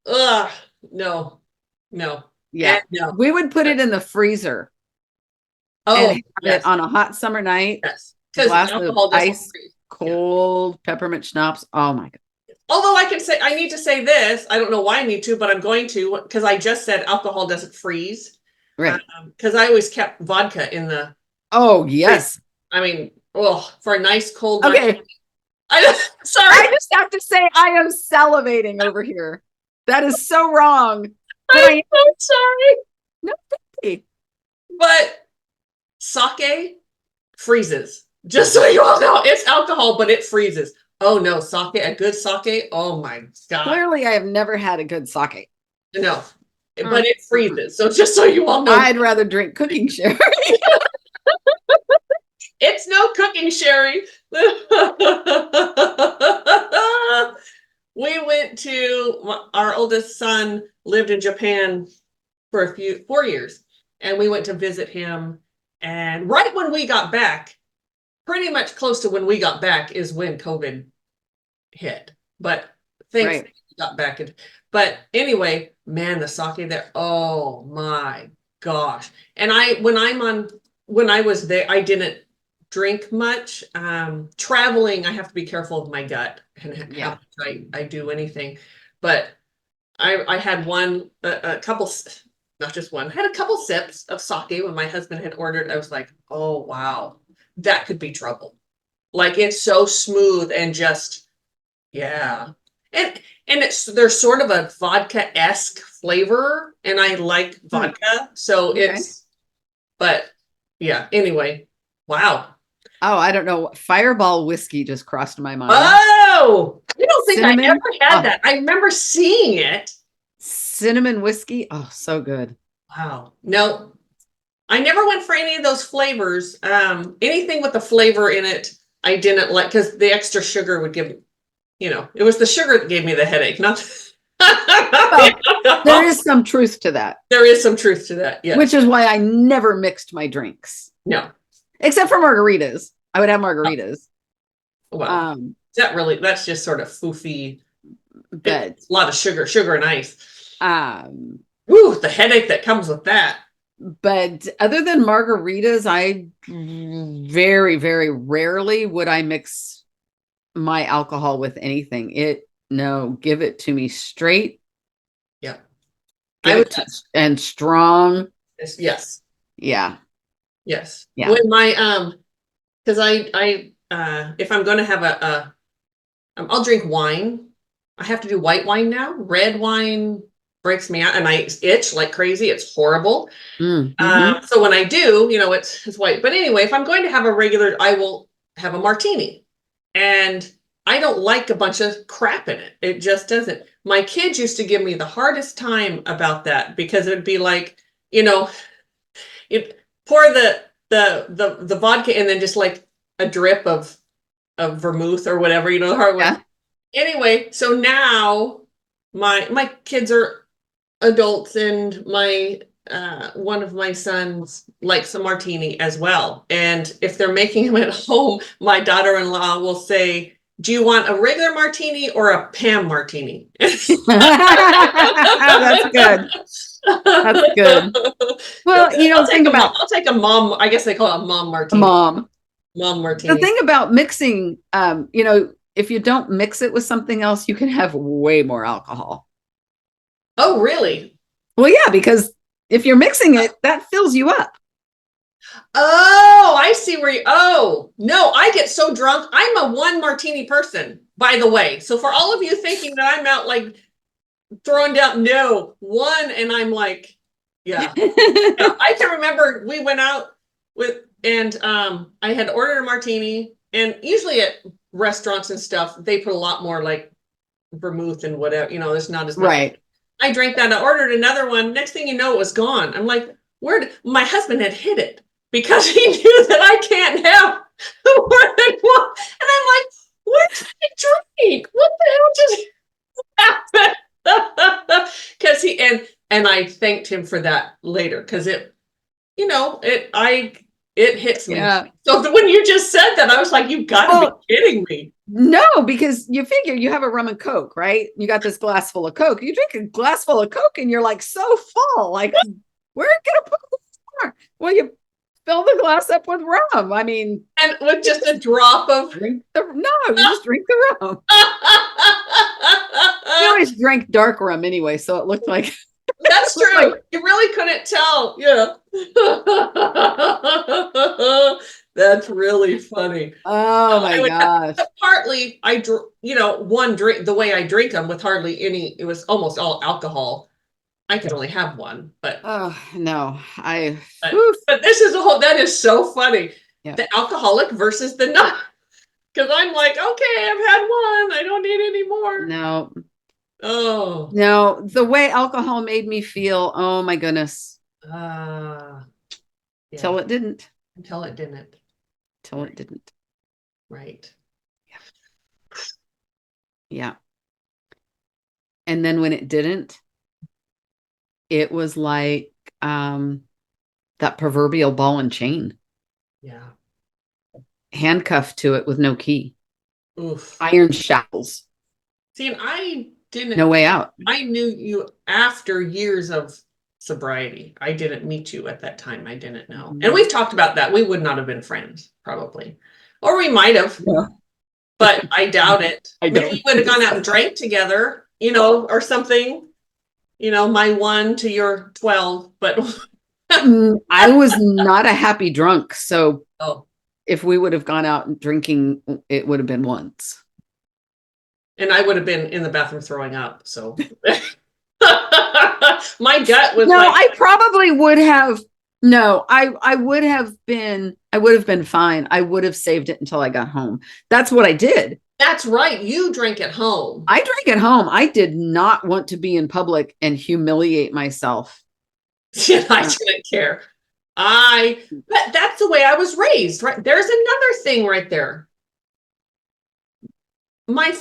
ugh. No, no, yeah. and no. We would put it in the freezer and Oh, have it yes, on a hot summer night, yes. a Because glass of alcohol doesn't ice freeze. Yeah. cold peppermint schnapps. Oh my God. Although I need to say this. I don't know why I need to, but I'm going to because I just said alcohol doesn't freeze. Right. Because I always kept vodka in the Oh, fridge. yes. I mean, oh, for a nice cold night. Okay. Sorry, I just have to say, I am salivating over here. That is so wrong. But I'm I so sorry. no, thank But sake freezes. Just so you all know, it's alcohol, but it freezes. Oh no, a good sake. Oh my God. clearly I have never had a good sake. No, but it freezes. So just so you all know, I'd rather drink cooking sherry. it's no cooking, Sherry. We went to our oldest son lived in Japan for 4 years, and we went to visit him. And right when we got back, pretty much close to when we got back is when COVID hit. But thanks, Right. we got back. But anyway, man, the sake there. Oh my gosh! And when I was there, I didn't drink much. Traveling, I have to be careful of my gut and how Yeah. much I do anything. But I had a couple, not just one, I had a couple sips of sake when my husband had ordered. I was like, oh wow, that could be trouble. Like it's so smooth and just, yeah. And there's sort of a vodka-esque flavor, and I like Hmm. vodka, so Okay. but yeah, anyway, wow. Oh, I don't know. Fireball whiskey just crossed my mind. Oh, I don't think I ever Cinnamon. had Oh, that. I remember seeing it. cinnamon whiskey. Oh, so good. Wow. No, I never went for any of those flavors. Anything with the flavor in it, I didn't like because the extra sugar would give, it was the sugar that gave me the headache, not. Well, there is some truth to that, There is some truth to that. Yes. which is why I never mixed my drinks, No. except for margaritas. I would have margaritas. Well, that's just sort of foofy. But A lot of sugar and ice. um, Woo, the headache that comes with that. but other than margaritas, I very, very rarely would I mix my alcohol with anything. Give it to me straight. Yeah. Give it to and strong. Yes. Yeah. Yes. Yeah. When because if I'm going to have I'll drink wine. I have to do white wine now. Red wine breaks me out, and I itch like crazy. It's horrible. Mm-hmm. So when I do, it's white. But anyway, if I'm going to have I will have a martini, and I don't like a bunch of crap in it. It just doesn't. My kids used to give me the hardest time about that because it'd be like, you pour the vodka and then just like a drip of vermouth or whatever, the hard way. Yeah. Anyway, so now my kids are adults, and my one of my sons likes a martini as well. And if they're making them at home, my daughter-in-law will say, "Do you want a regular martini or a Pam martini?" That's good. That's good. Well, think about I'll take a mom. I guess they call it a mom martini. mom. Mom The martini. thing about mixing, if you don't mix it with something else, you can have way more alcohol. Oh, really? Well, yeah, because if you're mixing it, that fills you up. Oh, I see where you. Oh, no, I get so drunk. I'm a one martini person, by the way. So for all of you thinking that I'm out like throwing down, no, one, and I'm like, yeah. Yeah. I can remember we went out with, and I had ordered a martini, and usually at restaurants and stuff, they put a lot more like vermouth and whatever, there's not as much. Right. I drank that. I ordered another one. Next thing you know, it was gone. I'm like, my husband had hid it because he knew that I can't have more than one. And I'm like, what did I drink? What the hell just happened? Because and I thanked him for that later, because it hits me. Yeah. So when you just said that, I was like, you've got to be kidding me. No, because you figure you have a rum and Coke, right? You got this glass full of Coke. You drink a glass full of Coke and you're like so full. Like, where are you gonna put more? Well, you fill the glass up with rum. I mean, and with just a drop of you just drink the rum. I always drank dark rum anyway, so it looked like that's true. You really couldn't tell. Yeah. That's really funny. Oh my gosh. Partly, one drink, the way I drink them with hardly any, it was almost all alcohol. I could only have one, but oh no, but this is that is so funny. Yeah. The alcoholic versus the not. Because I'm like, okay, I've had one. I don't need any more. No. Oh. No, the way alcohol made me feel, oh my goodness. Yeah. Till it didn't. Until it didn't. Till it didn't. Right. Yeah. Yeah. And then when it didn't, it was like that proverbial ball and chain. Yeah. Handcuffed to it with no key. Oof. Iron shackles. See, and I didn't. No way out. I knew you after years of sobriety. I didn't meet you at that time. I didn't know. Mm-hmm. And we've talked about that. We would not have been friends, probably. Or we might have. Yeah. But I doubt it. Maybe we would have gone out and drank together, or something. My 1 to your 12. But I was not a happy drunk. So if we would have gone out and drinking, it would have been once. And I would have been in the bathroom throwing up. So my gut was I probably would have. No, I would have been fine. I would have saved it until I got home. That's what I did. That's right. You drank at home. I drank at home. I did not want to be in public and humiliate myself. Yeah, I didn't care. That's the way I was raised, right? There's another thing right there. Like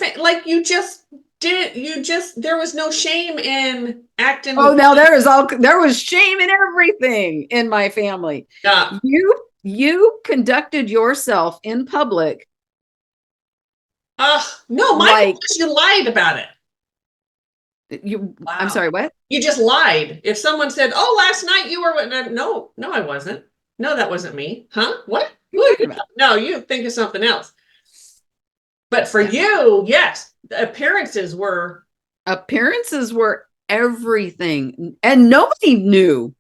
there was no shame in acting. Oh, now there was shame in everything in my family. Yeah. You conducted yourself in public. No, you lied about it. Wow. I'm sorry, what? You just lied. If someone said, "Oh, last night you were," no, I wasn't. No, that wasn't me. Huh? What? No, you think of something else. But for you, yes, the appearances were everything. And nobody knew.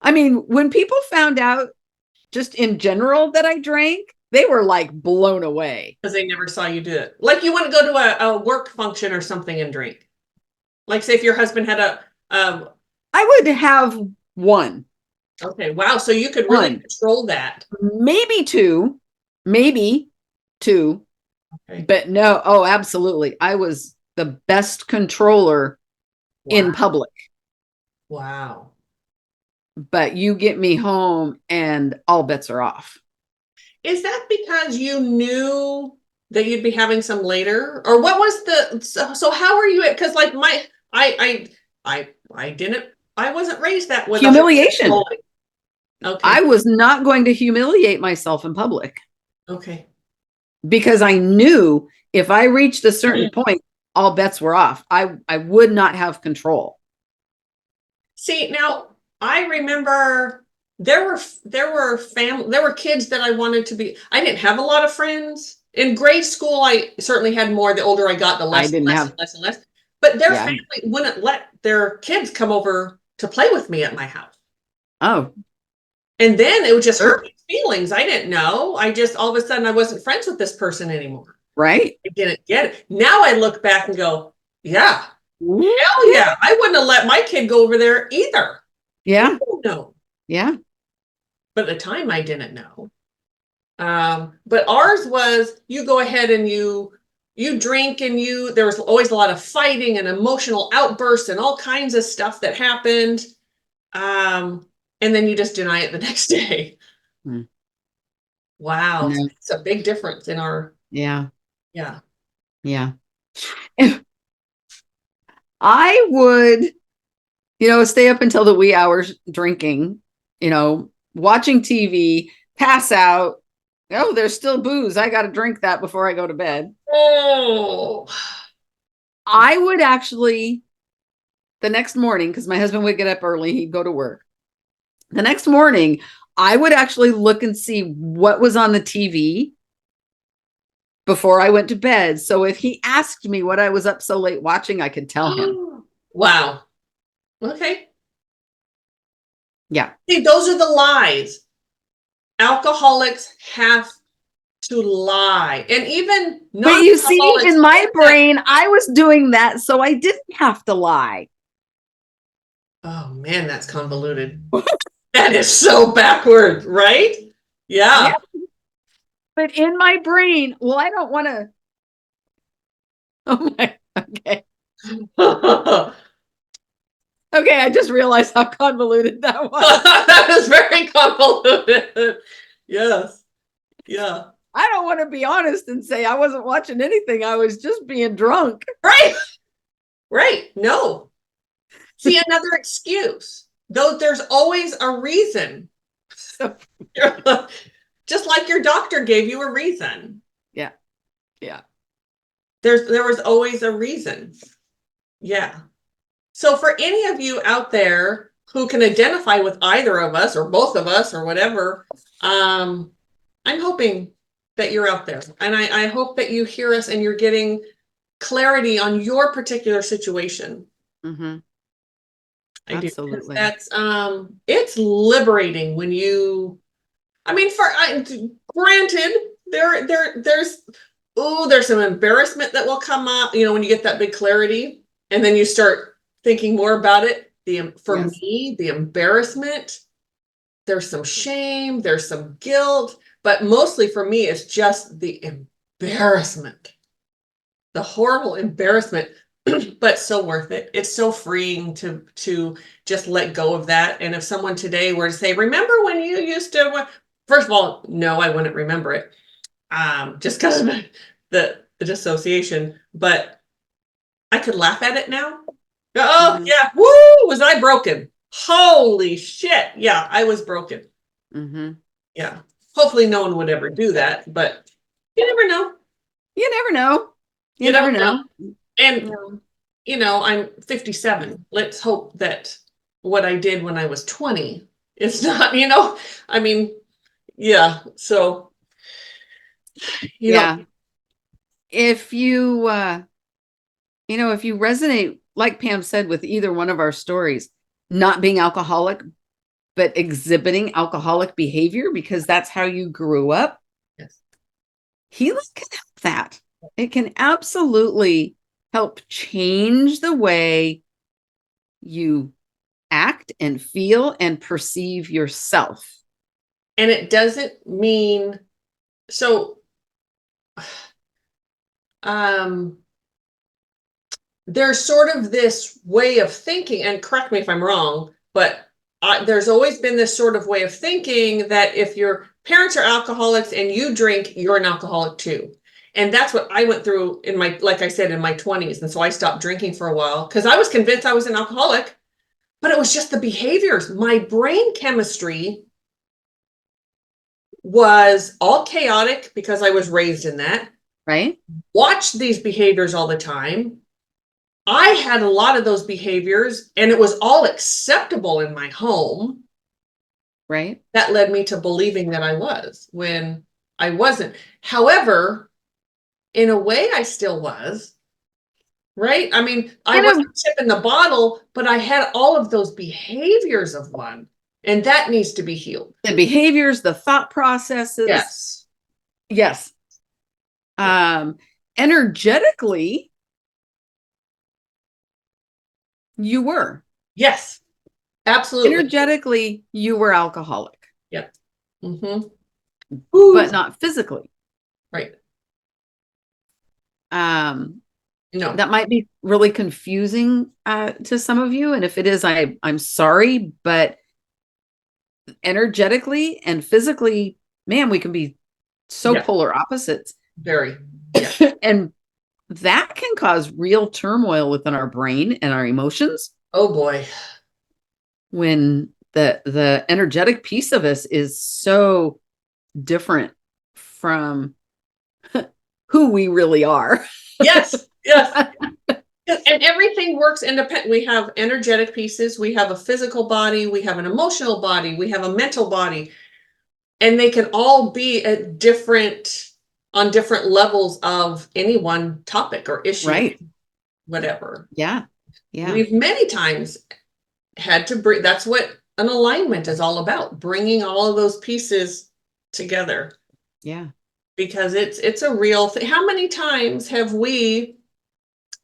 I mean, when people found out just in general that I drank, they were like blown away. Because they never saw you do it. Like you wouldn't go to a work function or something and drink. Like say if your husband had I would have one. Okay, wow. So you could really control that. Maybe two. Okay. But no, absolutely. I was the best controller in public. Wow. But you get me home and all bets are off. Is that because you knew that you'd be having some later? Or what was so how are you, because like I wasn't raised that with Humiliation. Okay. I was not going to humiliate myself in public Okay. because I knew if I reached a certain point, all bets were off. I would not have control. See, now I remember there were kids that I wanted to be. I didn't have a lot of friends. In grade school, I certainly had more. The older I got, the less, I didn't less, have, and less and less. But their yeah. family wouldn't let their kids come over to play with me at my house. Oh, And then it would just hurt sure. my feelings. I didn't know. I just all of a sudden I wasn't friends with this person anymore. Right. I didn't get it. Now I look back and go, yeah, hell yeah. I wouldn't have let my kid go over there either. Yeah. No. Yeah. But at the time I didn't know. But ours was you go ahead and you drink and there was always a lot of fighting and emotional outbursts and all kinds of stuff that happened. And then you just deny it the next day. Hmm. Wow. No. It's a big difference in our, Yeah. yeah. Yeah. I would, stay up until the wee hours drinking, watching TV, pass out. Oh, there's still booze. I got to drink that before I go to bed. Oh. I would actually, the next morning, because my husband would get up early, he'd go to work. The next morning, I would actually look and see what was on the TV before I went to bed. So if he asked me what I was up so late watching, I could tell him. Wow. Okay. Yeah. See, those are the lies. Alcoholics have to lie. And even But you see, non-alcoholics, in my brain, I was doing that so I didn't have to lie. oh man, that's convoluted. That is so backward, right? Yeah. Yeah. But in my brain, well, I don't want to. Oh my. Okay. Okay. I just realized how convoluted that was. That is very convoluted. Yes. Yeah. I don't want to be honest and say I wasn't watching anything. I was just being drunk. Right. Right. No. See, another excuse. Though there's always a reason. Just like your doctor gave you a reason. Yeah. Yeah. There was always a reason. Yeah. So for any of you out there who can identify with either of us or both of us or whatever, I'm hoping that you're out there. And I hope that you hear us and you're getting clarity on your particular situation. Mm-hmm. I do. Absolutely. That's it's liberating when you, I mean, granted, there's some embarrassment that will come up, when you get that big clarity and then you start thinking more about it. For Yes. me, the embarrassment, there's some shame, there's some guilt, but mostly for me, it's just the embarrassment, the horrible embarrassment, but so worth it. It's so freeing to just let go of that. And if someone today were to say, remember when you used to, first of all, no, I wouldn't remember it. Just because of the dissociation, but I could laugh at it now. Oh, Mm-hmm. yeah. Woo! Was I broken? Holy shit. Yeah, I was broken. Mm-hmm. Yeah. Hopefully no one would ever do that, but you never know. You never know. You never know. And, I'm 57. Let's hope that what I did when I was 20 is not, I mean, yeah. So, Yeah. If you, if you resonate, like Pam said, with either one of our stories, not being alcoholic, but exhibiting alcoholic behavior because that's how you grew up. yes. Healing can help that. It can absolutely help change the way you act and feel and perceive yourself. And it doesn't mean, so, there's sort of this way of thinking, and correct me if I'm wrong, but there's always been this sort of way of thinking that if your parents are alcoholics and you drink, you're an alcoholic too. And that's what I went through in my, like I said, in my 20s. And so I stopped drinking for a while because I was convinced I was an alcoholic, but it was just the behaviors. My brain chemistry was all chaotic because I was raised in that. Right. Watched these behaviors all the time. I had a lot of those behaviors and it was all acceptable in my home. Right. That led me to believing that I was when I wasn't. However, in a way, I still was, right? I mean, I And wasn't tipping the bottle, but I had all of those behaviors of one, and that needs to be healed. the behaviors, the thought processes. Yes. Yes. Energetically, you were. Yes. Absolutely. Energetically, you were alcoholic. Yep. Mm-hmm. But not physically. Right. No. No. That might be really confusing to some of you. And if it is, I'm sorry, but energetically and physically, man, we can be so polar opposites. Very. Yeah. And that can cause real turmoil within our brain and our emotions. Oh boy. When the energetic piece of us is so different from who we really are. Yes. Yes. And everything works independent. We have energetic pieces. We have a physical body. We have an emotional body. We have a mental body. And they can all be at on different levels of any one topic or issue. Right. Whatever. Yeah. Yeah. We've many times had to bring, that's what an alignment is all about, bringing all of those pieces together. Yeah. Because it's a real thing. How many times have we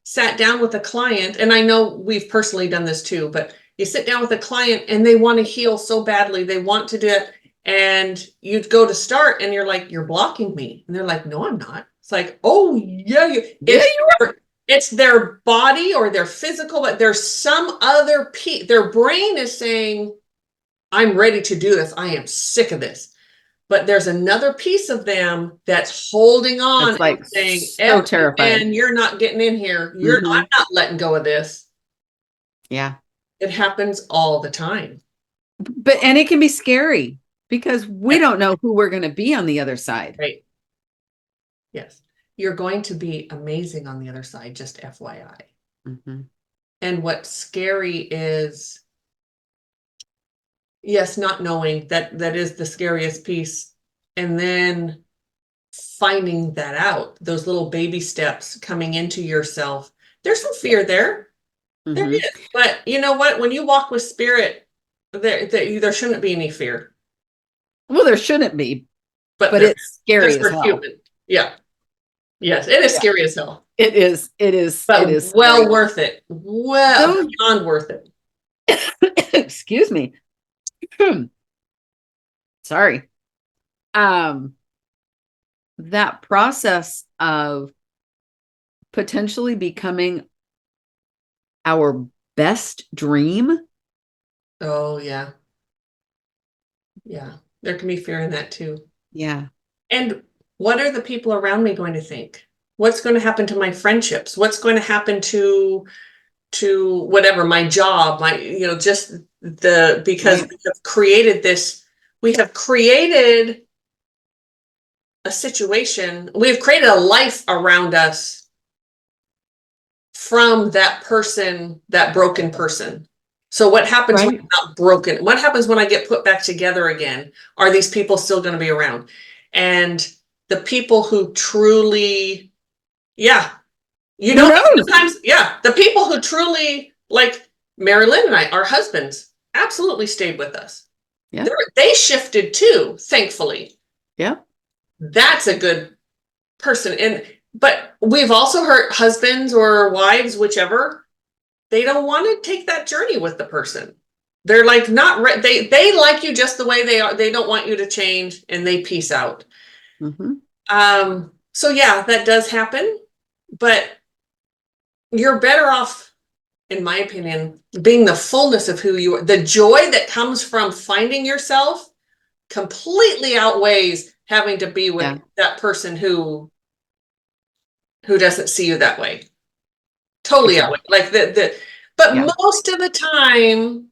sat down with a client, and I know we've personally done this too, but you sit down with a client and they want to heal so badly, they want to do it, and you go to start and you're like, you're blocking me. And they're like, no, I'm not. It's like, oh yeah, you are. It's their body or their physical, but there's some other piece. Their brain is saying, I'm ready to do this. I am sick of this. But there's another piece of them that's holding on it's like and saying, so terrified. and you're not getting in here. I'm not letting go of this. Yeah. It happens all the time. And it can be scary because we don't know who we're going to be on the other side. Right. Yes. You're going to be amazing on the other side, just FYI. Mm-hmm. And what's scary is, yes, not knowing that is the scariest piece. And then finding that out, those little baby steps coming into yourself. There's some fear there. There is. But you know what? When you walk with spirit, there shouldn't be any fear. Well, there shouldn't be, but it's scary as hell. Human. Yeah. Yes, it is scary as hell. It is. But it is well scary. Worth it. Well, beyond worth it. Excuse me. Sorry. That process of potentially becoming our best dream. Oh, yeah. Yeah. There can be fear in that too. Yeah. And what are the people around me going to think? What's going to happen to my friendships? What's going to happen to whatever, my job, just because we have created this, we have created a situation, we've created a life around us from that person, that broken person. So what happens when I'm not broken? What happens when I get put back together again? Are these people still going to be around? And the people who truly, sometimes, the people who truly, like Mari-Lyn and I, our husbands, absolutely stayed with us. Yeah. They shifted too, thankfully. Yeah. That's a good person. But we've also heard husbands or wives, whichever, they don't want to take that journey with the person. They're like, not they like you just the way they are. They don't want you to change, and they peace out. So yeah, that does happen, but you're better off, in my opinion, being the fullness of who you are. The joy that comes from finding yourself completely outweighs having to be with that person who who doesn't see you that way. Totally that way. Like but Yeah. most of the time,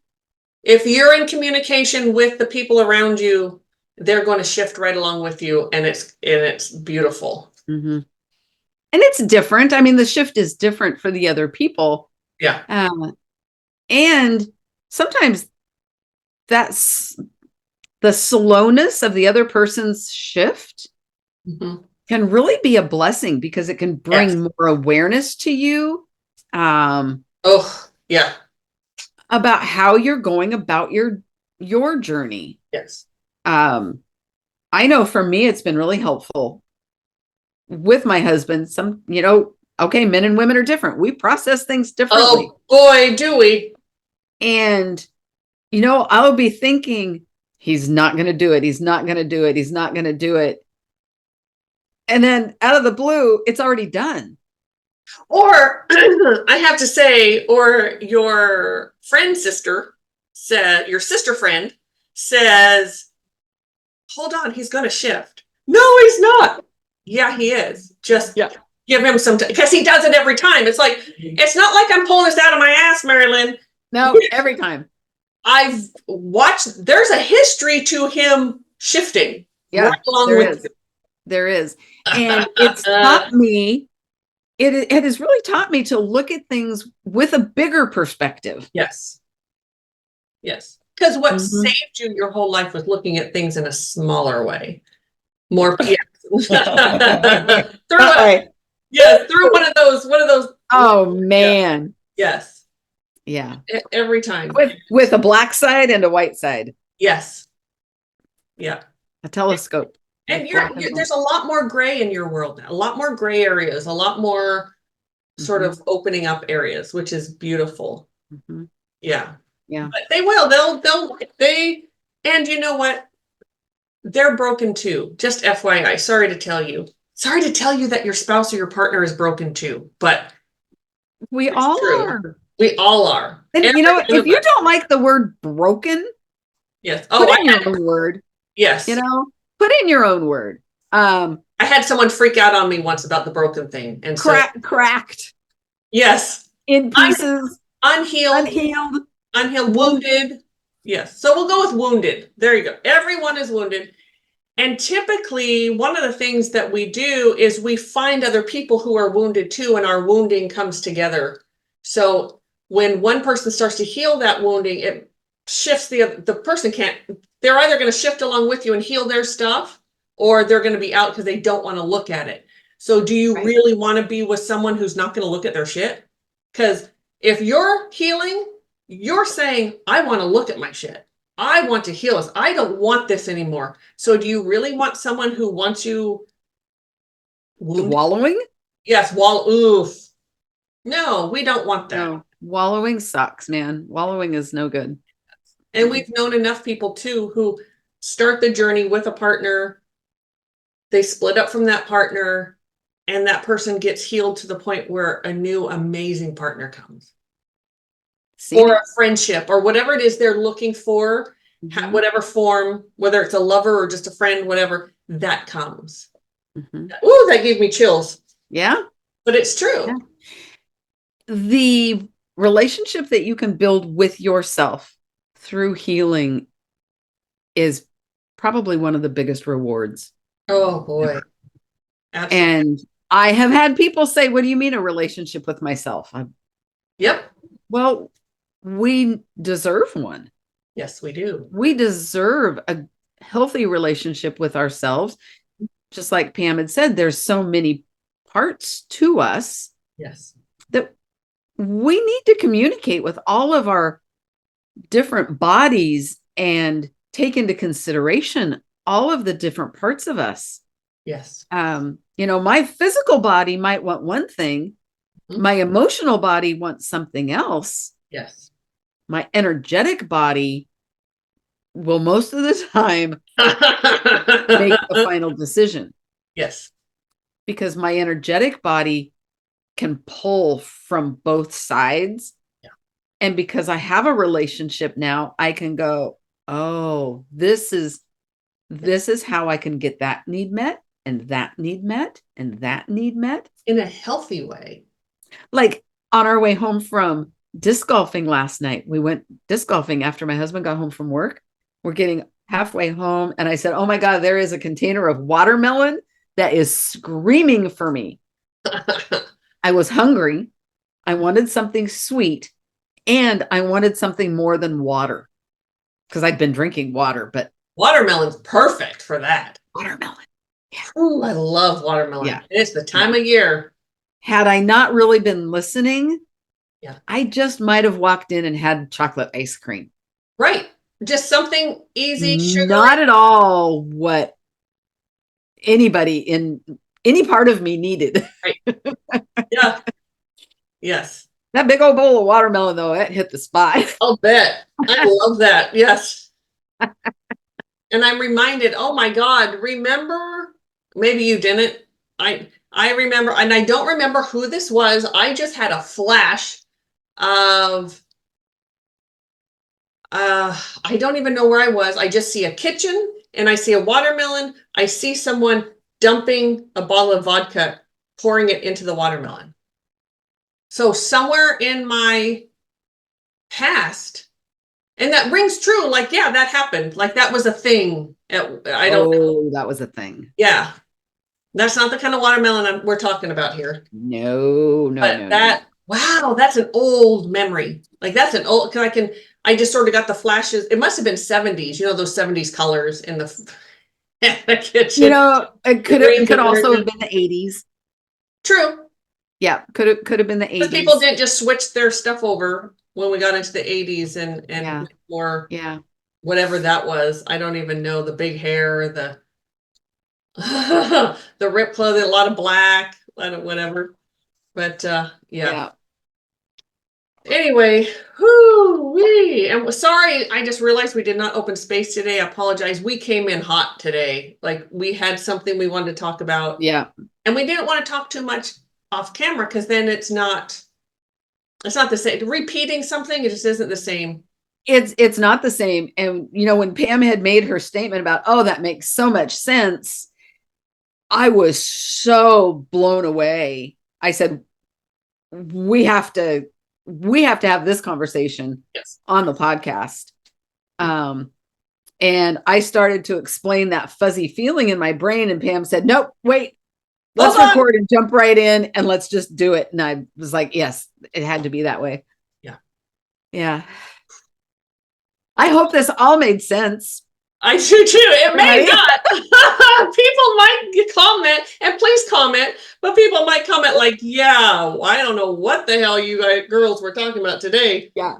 if you're in communication with the people around you, they're going to shift right along with you, and it's beautiful. Mm-hmm. And it's different. I mean, the shift is different for the other people. Yeah. And sometimes that's the slowness of the other person's shift can really be a blessing because it can bring more awareness to you. Oh, yeah. About how you're going about your journey. Yes. I know for me, it's been really helpful with my husband. Some, okay, men and women are different. We process things differently. Oh boy, do we. And, I'll be thinking, he's not going to do it. He's not going to do it. He's not going to do it. And then out of the blue, it's already done. Or I have to say, or your friend sister said, your sister friend says, hold on, he's going to shift. No, he's not. Yeah, he is. Just give him some time, because he does it every time. It's like, it's not like I'm pulling this out of my ass, Mari-Lyn. No, every time. I've watched, there's a history to him shifting. Yeah, right along there with is. There is. And it's taught me, it has really taught me to look at things with a bigger perspective. Yes. Yes. Because what saved you your whole life was looking at things in a smaller way. More through one of those. Oh man. Yes. Yeah. Every time. With a black side and a white side. Yes. Yeah. A telescope. And there's a lot more gray in your world now. A lot more gray areas, a lot more sort of opening up areas, which is beautiful. Yeah. Yeah. But they will. And you know what? They're broken too. Just FYI. Sorry to tell you. Sorry to tell you that your spouse or your partner is broken too. But we all are. We all are. And if you don't like the word broken, yes. Put in your own word. Yes. Put in your own word. I had someone freak out on me once about the broken thing and cracked. Yes. In pieces. Unhealed, wounded. Yes. So we'll go with wounded. There you go. Everyone is wounded. And typically, one of the things that we do is we find other people who are wounded too, and our wounding comes together. So when one person starts to heal that wounding, it shifts the person they're either going to shift along with you and heal their stuff, or they're going to be out because they don't want to look at it. So do you really want to be with someone who's not going to look at their shit? Because if you're healing, you're saying, I want to look at my shit. I want to heal this. I don't want this anymore. So do you really want someone who wants you wallowing? Yes, oof. No, we don't want that. No, wallowing sucks, man. Wallowing is no good. And we've known enough people too who start the journey with a partner. They split up from that partner, and that person gets healed to the point where a new amazing partner comes. Or a friendship, or whatever it is they're looking for, whatever form, whether it's a lover or just a friend, whatever, that comes. Ooh, that gave me chills. Yeah. But it's true. Yeah. The relationship that you can build with yourself through healing is probably one of the biggest rewards. Oh boy. Absolutely. And I have had people say, what do you mean a relationship with myself? Yep. Well, we deserve one. Yes, we do. We deserve a healthy relationship with ourselves. Just like Pam had said, there's so many parts to us. Yes. That we need to communicate with all of our different bodies and take into consideration all of the different parts of us. Yes. My physical body might want one thing. My emotional body wants something else. Yes. My energetic body will most of the time make the final decision. Yes. Because my energetic body can pull from both sides. Yeah. And because I have a relationship now, I can go, oh, this is how I can get that need met. and that need met and that need met. In a healthy way. Like on our way home from disc golfing last night, we went disc golfing after my husband got home from work. We're getting halfway home, and I said, oh my God, there is a container of watermelon that is screaming for me. I was hungry. I wanted something sweet, and I wanted something more than water because I'd been drinking water, but Watermelon's perfect for that. watermelon. Yeah. Ooh, I love watermelon. Yeah. It's the time of year. Had I not really been listening, yeah, I just might have walked in and had chocolate ice cream. Right. Just something easy, sugary. Not at all what anybody in any part of me needed. Right. Yeah. Yes. That big old bowl of watermelon, though, it hit the spot. I'll bet. I love that. Yes. And I'm reminded, oh my God, remember, maybe you didn't. I remember, and I don't remember who this was. I just had a flash of, I don't even know where I was. I just see a kitchen and I see a watermelon. I see someone dumping a bottle of vodka, pouring it into the watermelon. So somewhere in my past, and that rings true. Like, yeah, that happened. Like that was a thing. I don't know. That was a thing. Yeah. That's not the kind of watermelon we're talking about here. No. Wow, that's an old memory. Like that's an old, because I just sort of got the flashes. It must have been 70s, those 70s colors in the kitchen. It could also have been the 80s. True. Yeah, could have been the 80s. But people didn't just switch their stuff over when we got into the 80s and more whatever that was. I don't even know, the big hair, the the ripped clothing, a lot of black, whatever. But yeah. Anyway, whoo-wee. And sorry, I just realized we did not open space today. I apologize. We came in hot today. Like we had something we wanted to talk about. Yeah. And we didn't want to talk too much off camera because then it's not the same. Repeating something, it just isn't the same. It's not the same. And when Pam had made her statement about, oh, that makes so much sense, I was so blown away. I said, we have to have this conversation on the podcast. And I started to explain that fuzzy feeling in my brain, and Pam said, nope, wait, let's record and jump right in and let's just do it. And I was like, yes, it had to be that way. Yeah. I hope this all made sense. I do too. It may not. People might comment, and please comment, but people might comment like, yeah, I don't know what the hell you girls were talking about today. Yeah.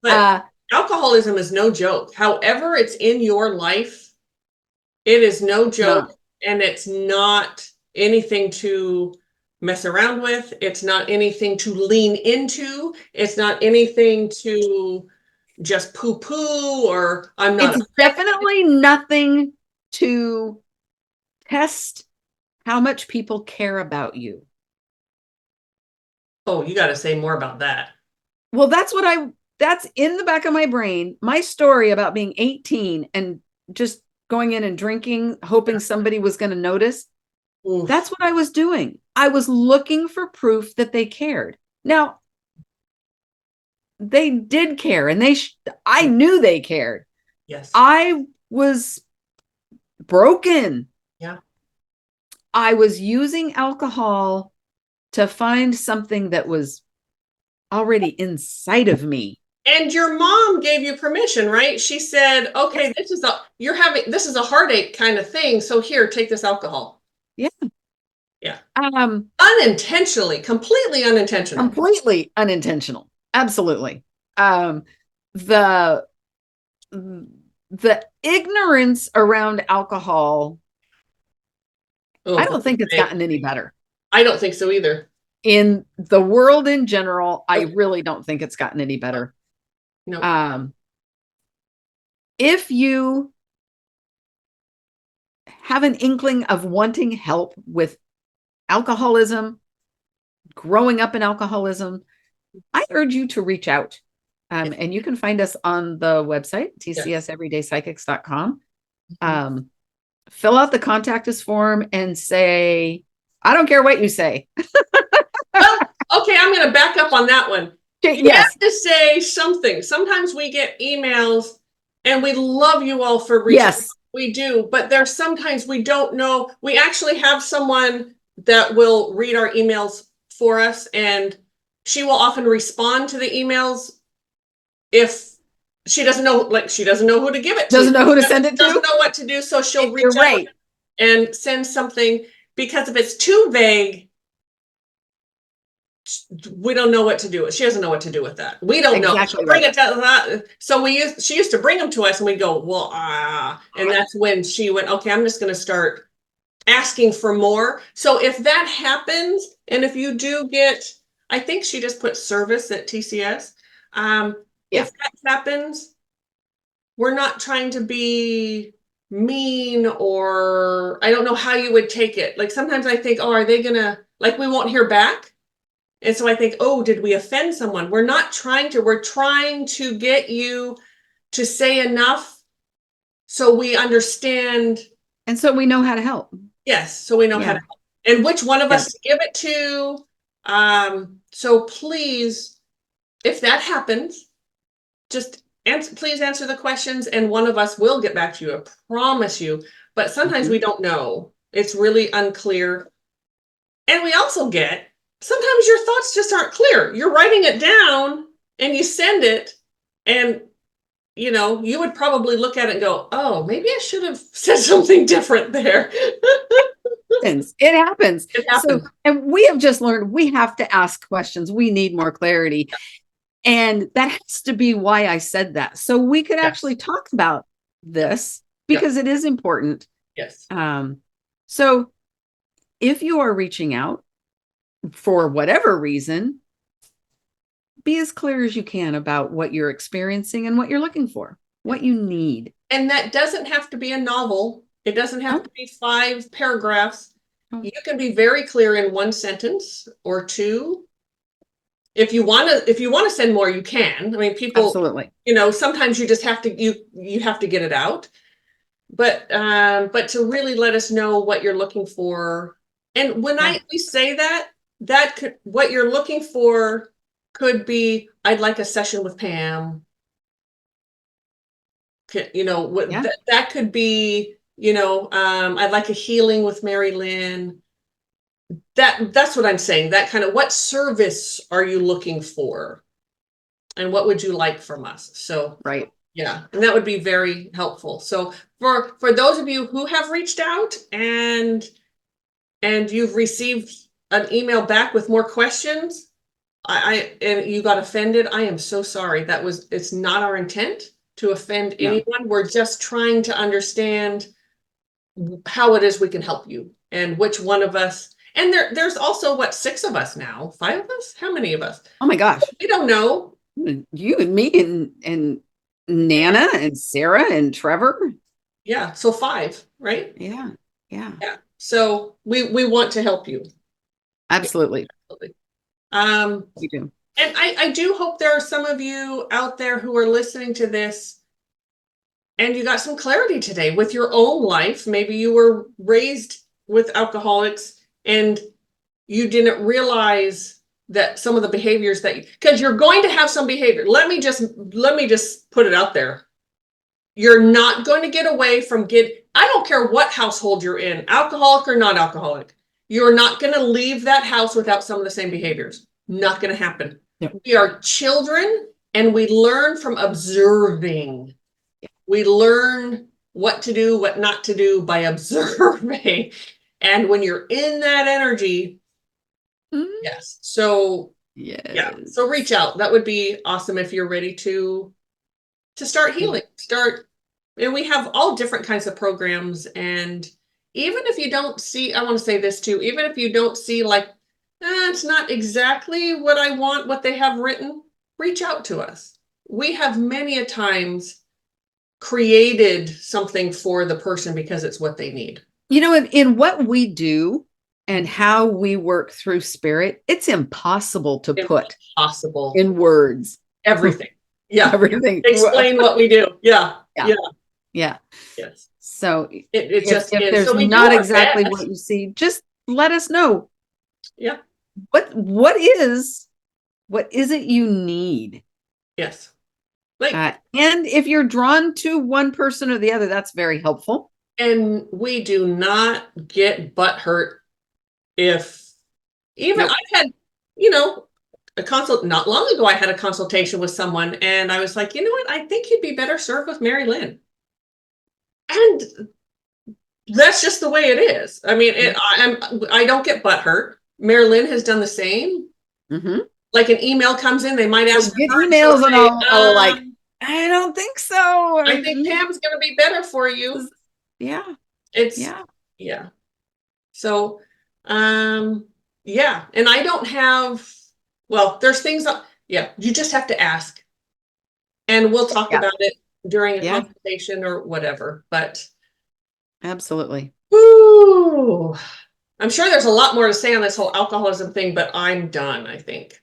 But alcoholism is no joke. However it's in your life, it is no joke. No. And it's not anything to mess around with. It's not anything to lean into. It's not anything to just poo-poo or I'm not. It's definitely nothing to test how much people care about you. Oh, you got to say more about that. Well, that's in the back of my brain. My story about being 18 and just going in and drinking, hoping somebody was going to notice. Oof. That's what I was doing. I was looking for proof that they cared. Now, they did care, and I knew they cared. Yes. I was broken. Yeah. I was using alcohol to find something that was already inside of me. And your mom gave you permission, right? She said, okay, this is a heartache kind of thing. So here, take this alcohol. Yeah. Yeah. Unintentionally, completely unintentional. Completely unintentional. Absolutely. The ignorance around alcohol, I don't think it's gotten any better. I don't think so either. In the world in general, I really don't think it's gotten any better. No. If you have an inkling of wanting help with alcoholism, growing up in alcoholism, I urge you to reach out. And you can find us on the website, tcseveryday psychics.com. fill out the contact us form and say, I don't care what you say. Well, okay, I'm going to back up on that one. Okay, You yes. have to say something. Sometimes we get emails and we love you all for reaching out. Yes. We do, but there's sometimes we don't know. We actually have someone that will read our emails for us, and she will often respond to the emails if she doesn't know, like she doesn't know who to give it to. Doesn't know who to send it Doesn't to. know what to do, so she'll reach You're out right. and send something, because if it's too vague, we don't know what to do. She doesn't know what to do with that. We don't know. Exactly Bring right. it to that. So she used to bring them to us and we'd go, well, and that's when she went, okay, I'm just going to start asking for more. So if that happens, and if you do get, I think she just put service at TCS. Yeah. If that happens, we're not trying to be mean, or I don't know how you would take it. Like sometimes I think, oh, are they gonna, like, we won't hear back? And so I think, oh, did we offend someone? We're not trying to, we're trying to get you to say enough so we understand. And so we know how to help. Yes, so we know how to help. And which one of us to give it to. So please, if that happens, just please answer the questions and one of us will get back to you. I promise you. But sometimes we don't know. It's really unclear. And we also get, sometimes your thoughts just aren't clear. You're writing it down and you send it, and you would probably look at it and go, oh, maybe I should have said something different there. It happens. It happens. So, and we have just learned we have to ask questions. We need more clarity. And that has to be why I said that. So we could actually talk about this because it is important. Yes. So if you are reaching out for whatever reason, be as clear as you can about what you're experiencing and what you're looking for, what you need. And that doesn't have to be a novel. It doesn't have to be 5 paragraphs. You can be very clear in 1 sentence or 2. If you want to send more, you can. I mean, people, absolutely. Sometimes you just have to, you have to get it out. But to really let us know what you're looking for. And when we say that what you're looking for could be, I'd like a session with Pam. That could be, I'd like a healing with Mari-Lyn. That's what I'm saying. That kind of, what service are you looking for? And what would you like from us? So, right. Yeah, and that would be very helpful. So for those of you who have reached out and you've received an email back with more questions, and you got offended, I am so sorry. It's not our intent to offend anyone. We're just trying to understand how it is we can help you and which one of us. And there's also 6 of us now, 5 of us? How many of us? Oh my gosh. We don't know. You and me and Nana and Sarah and Trevor. Yeah, so 5, right? Yeah. So we want to help you. Absolutely. We do. And I do hope there are some of you out there who are listening to this and you got some clarity today with your own life. Maybe you were raised with alcoholics and you didn't realize that some of the behaviors because you're going to have some behavior. Let me just put it out there. You're not going to get away from I don't care what household you're in, alcoholic or not alcoholic. You're not going to leave that house without some of the same behaviors. Not going to happen. Yep. We are children and we learn from observing. We learn what to do, what not to do by observing. And when you're in that energy, yes. So, yeah. So reach out. That would be awesome if you're ready to start healing. And we have all different kinds of programs. And even if you don't see, I want to say this too, even if you don't see it's not exactly what I want, what they have written, reach out to us. We have many a times created something for the person because it's what they need. In what we do and how we work through spirit, it's impossible to put in words. Everything. Yeah. Everything. Explain what we do. Yeah. Yeah. Yes. So It just if is. there's So we do not our exactly best. what you see, just let us know. Yeah. What is it you need? Yes. Like, And if you're drawn to one person or the other, that's very helpful. and we do not get butt hurt if even Nope. I've had, you know, a consult not long ago, I had a consultation with someone and I was like, you know what? I think you'd be better served with Mari-Lyn. And that's just the way it is. I mean, I don't get butt hurt. Mari-Lyn has done the same. Mm-hmm. Like an email comes in, they might ask So for get her and she'll emails and say, I'll like, I don't think so. I think Pam's gonna be better for you. Yeah. It's Yeah. yeah. So yeah. And I don't have, well, there's things that, yeah, you just have to ask. And we'll talk Yeah. about it during a Yeah. consultation or whatever. But Absolutely. whoo, I'm sure there's a lot more to say on this whole alcoholism thing, but I'm done, I think.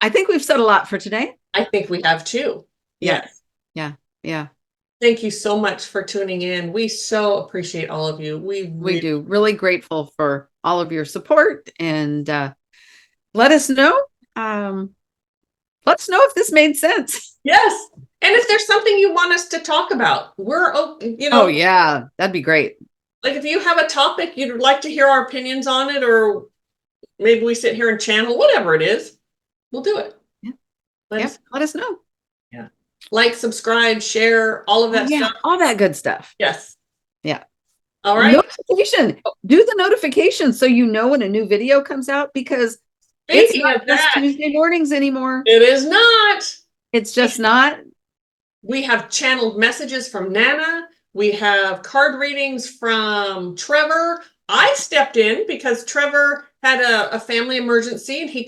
I think we've said a lot for today. I think we have too. Yeah. Yes. Yeah. Yeah. Thank you so much for tuning in. We so appreciate all of you. We Really, do. Really grateful for all of your support and let us know. Let us know if this made sense. yes. And if there's something you want us to talk about, we're open, you Oh know, yeah, that'd be great. like if you have a topic you'd like to hear our opinions on it, or maybe we sit here and channel, whatever it is, we'll do it. Yeah. Let Let us know. yeah. Like, subscribe, share, all of Oh, that yeah, stuff. all that good stuff. Yes. Yeah. All right. Notification. Do the notification so you know when a new video comes out, because it's Speaking not of just that, Tuesday mornings anymore. it is not. It's just not. We have channeled messages from Nana. We have card readings from Trevor. I stepped in because Trevor had a family emergency and he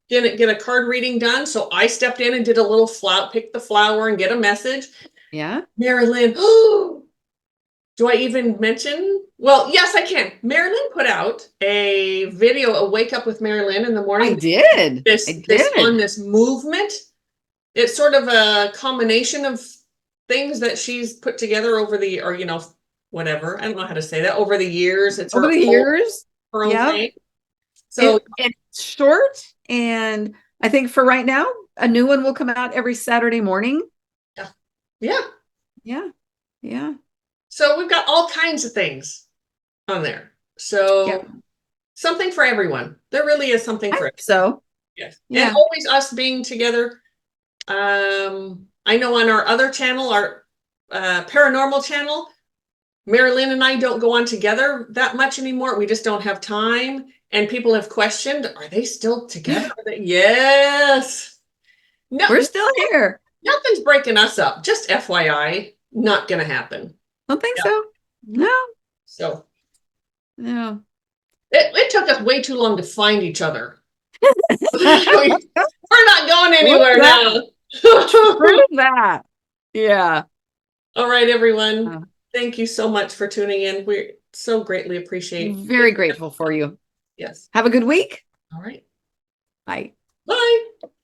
didn't get a card reading done. So I stepped in and did a little flower, pick the flower and get a message. Yeah. Mari-Lyn, oh, do I even mention? Well, yes, I can. Mari-Lyn put out a video, a wake up with Mari-Lyn in the morning. I did. This on this movement. It's sort of a combination of things that she's put together over the, or, you know, whatever. I don't know how to say that. Over the years, it's Over the years. her own Yeah. thing. So It's short. And I think for right now, a new one will come out every Saturday morning. yeah. Yeah. Yeah. So we've got all kinds of things on there. So something for everyone. There really is something for everyone. So Yes. yeah. And always us being together. I know on our other channel, our paranormal channel, Mari-Lyn and I don't go on together that much anymore. We just don't have time. And people have questioned, are they still together? Yes. No, We're still here. nothing's breaking us up. Just FYI, not going to happen. Don't think so. No. So No. it took us way too long to find each other. We're not going anywhere now. True that. Yeah. All right, everyone. Thank you so much for tuning in. We so greatly appreciate. Very grateful for you. Yes. Have a good week. All right. Bye. Bye.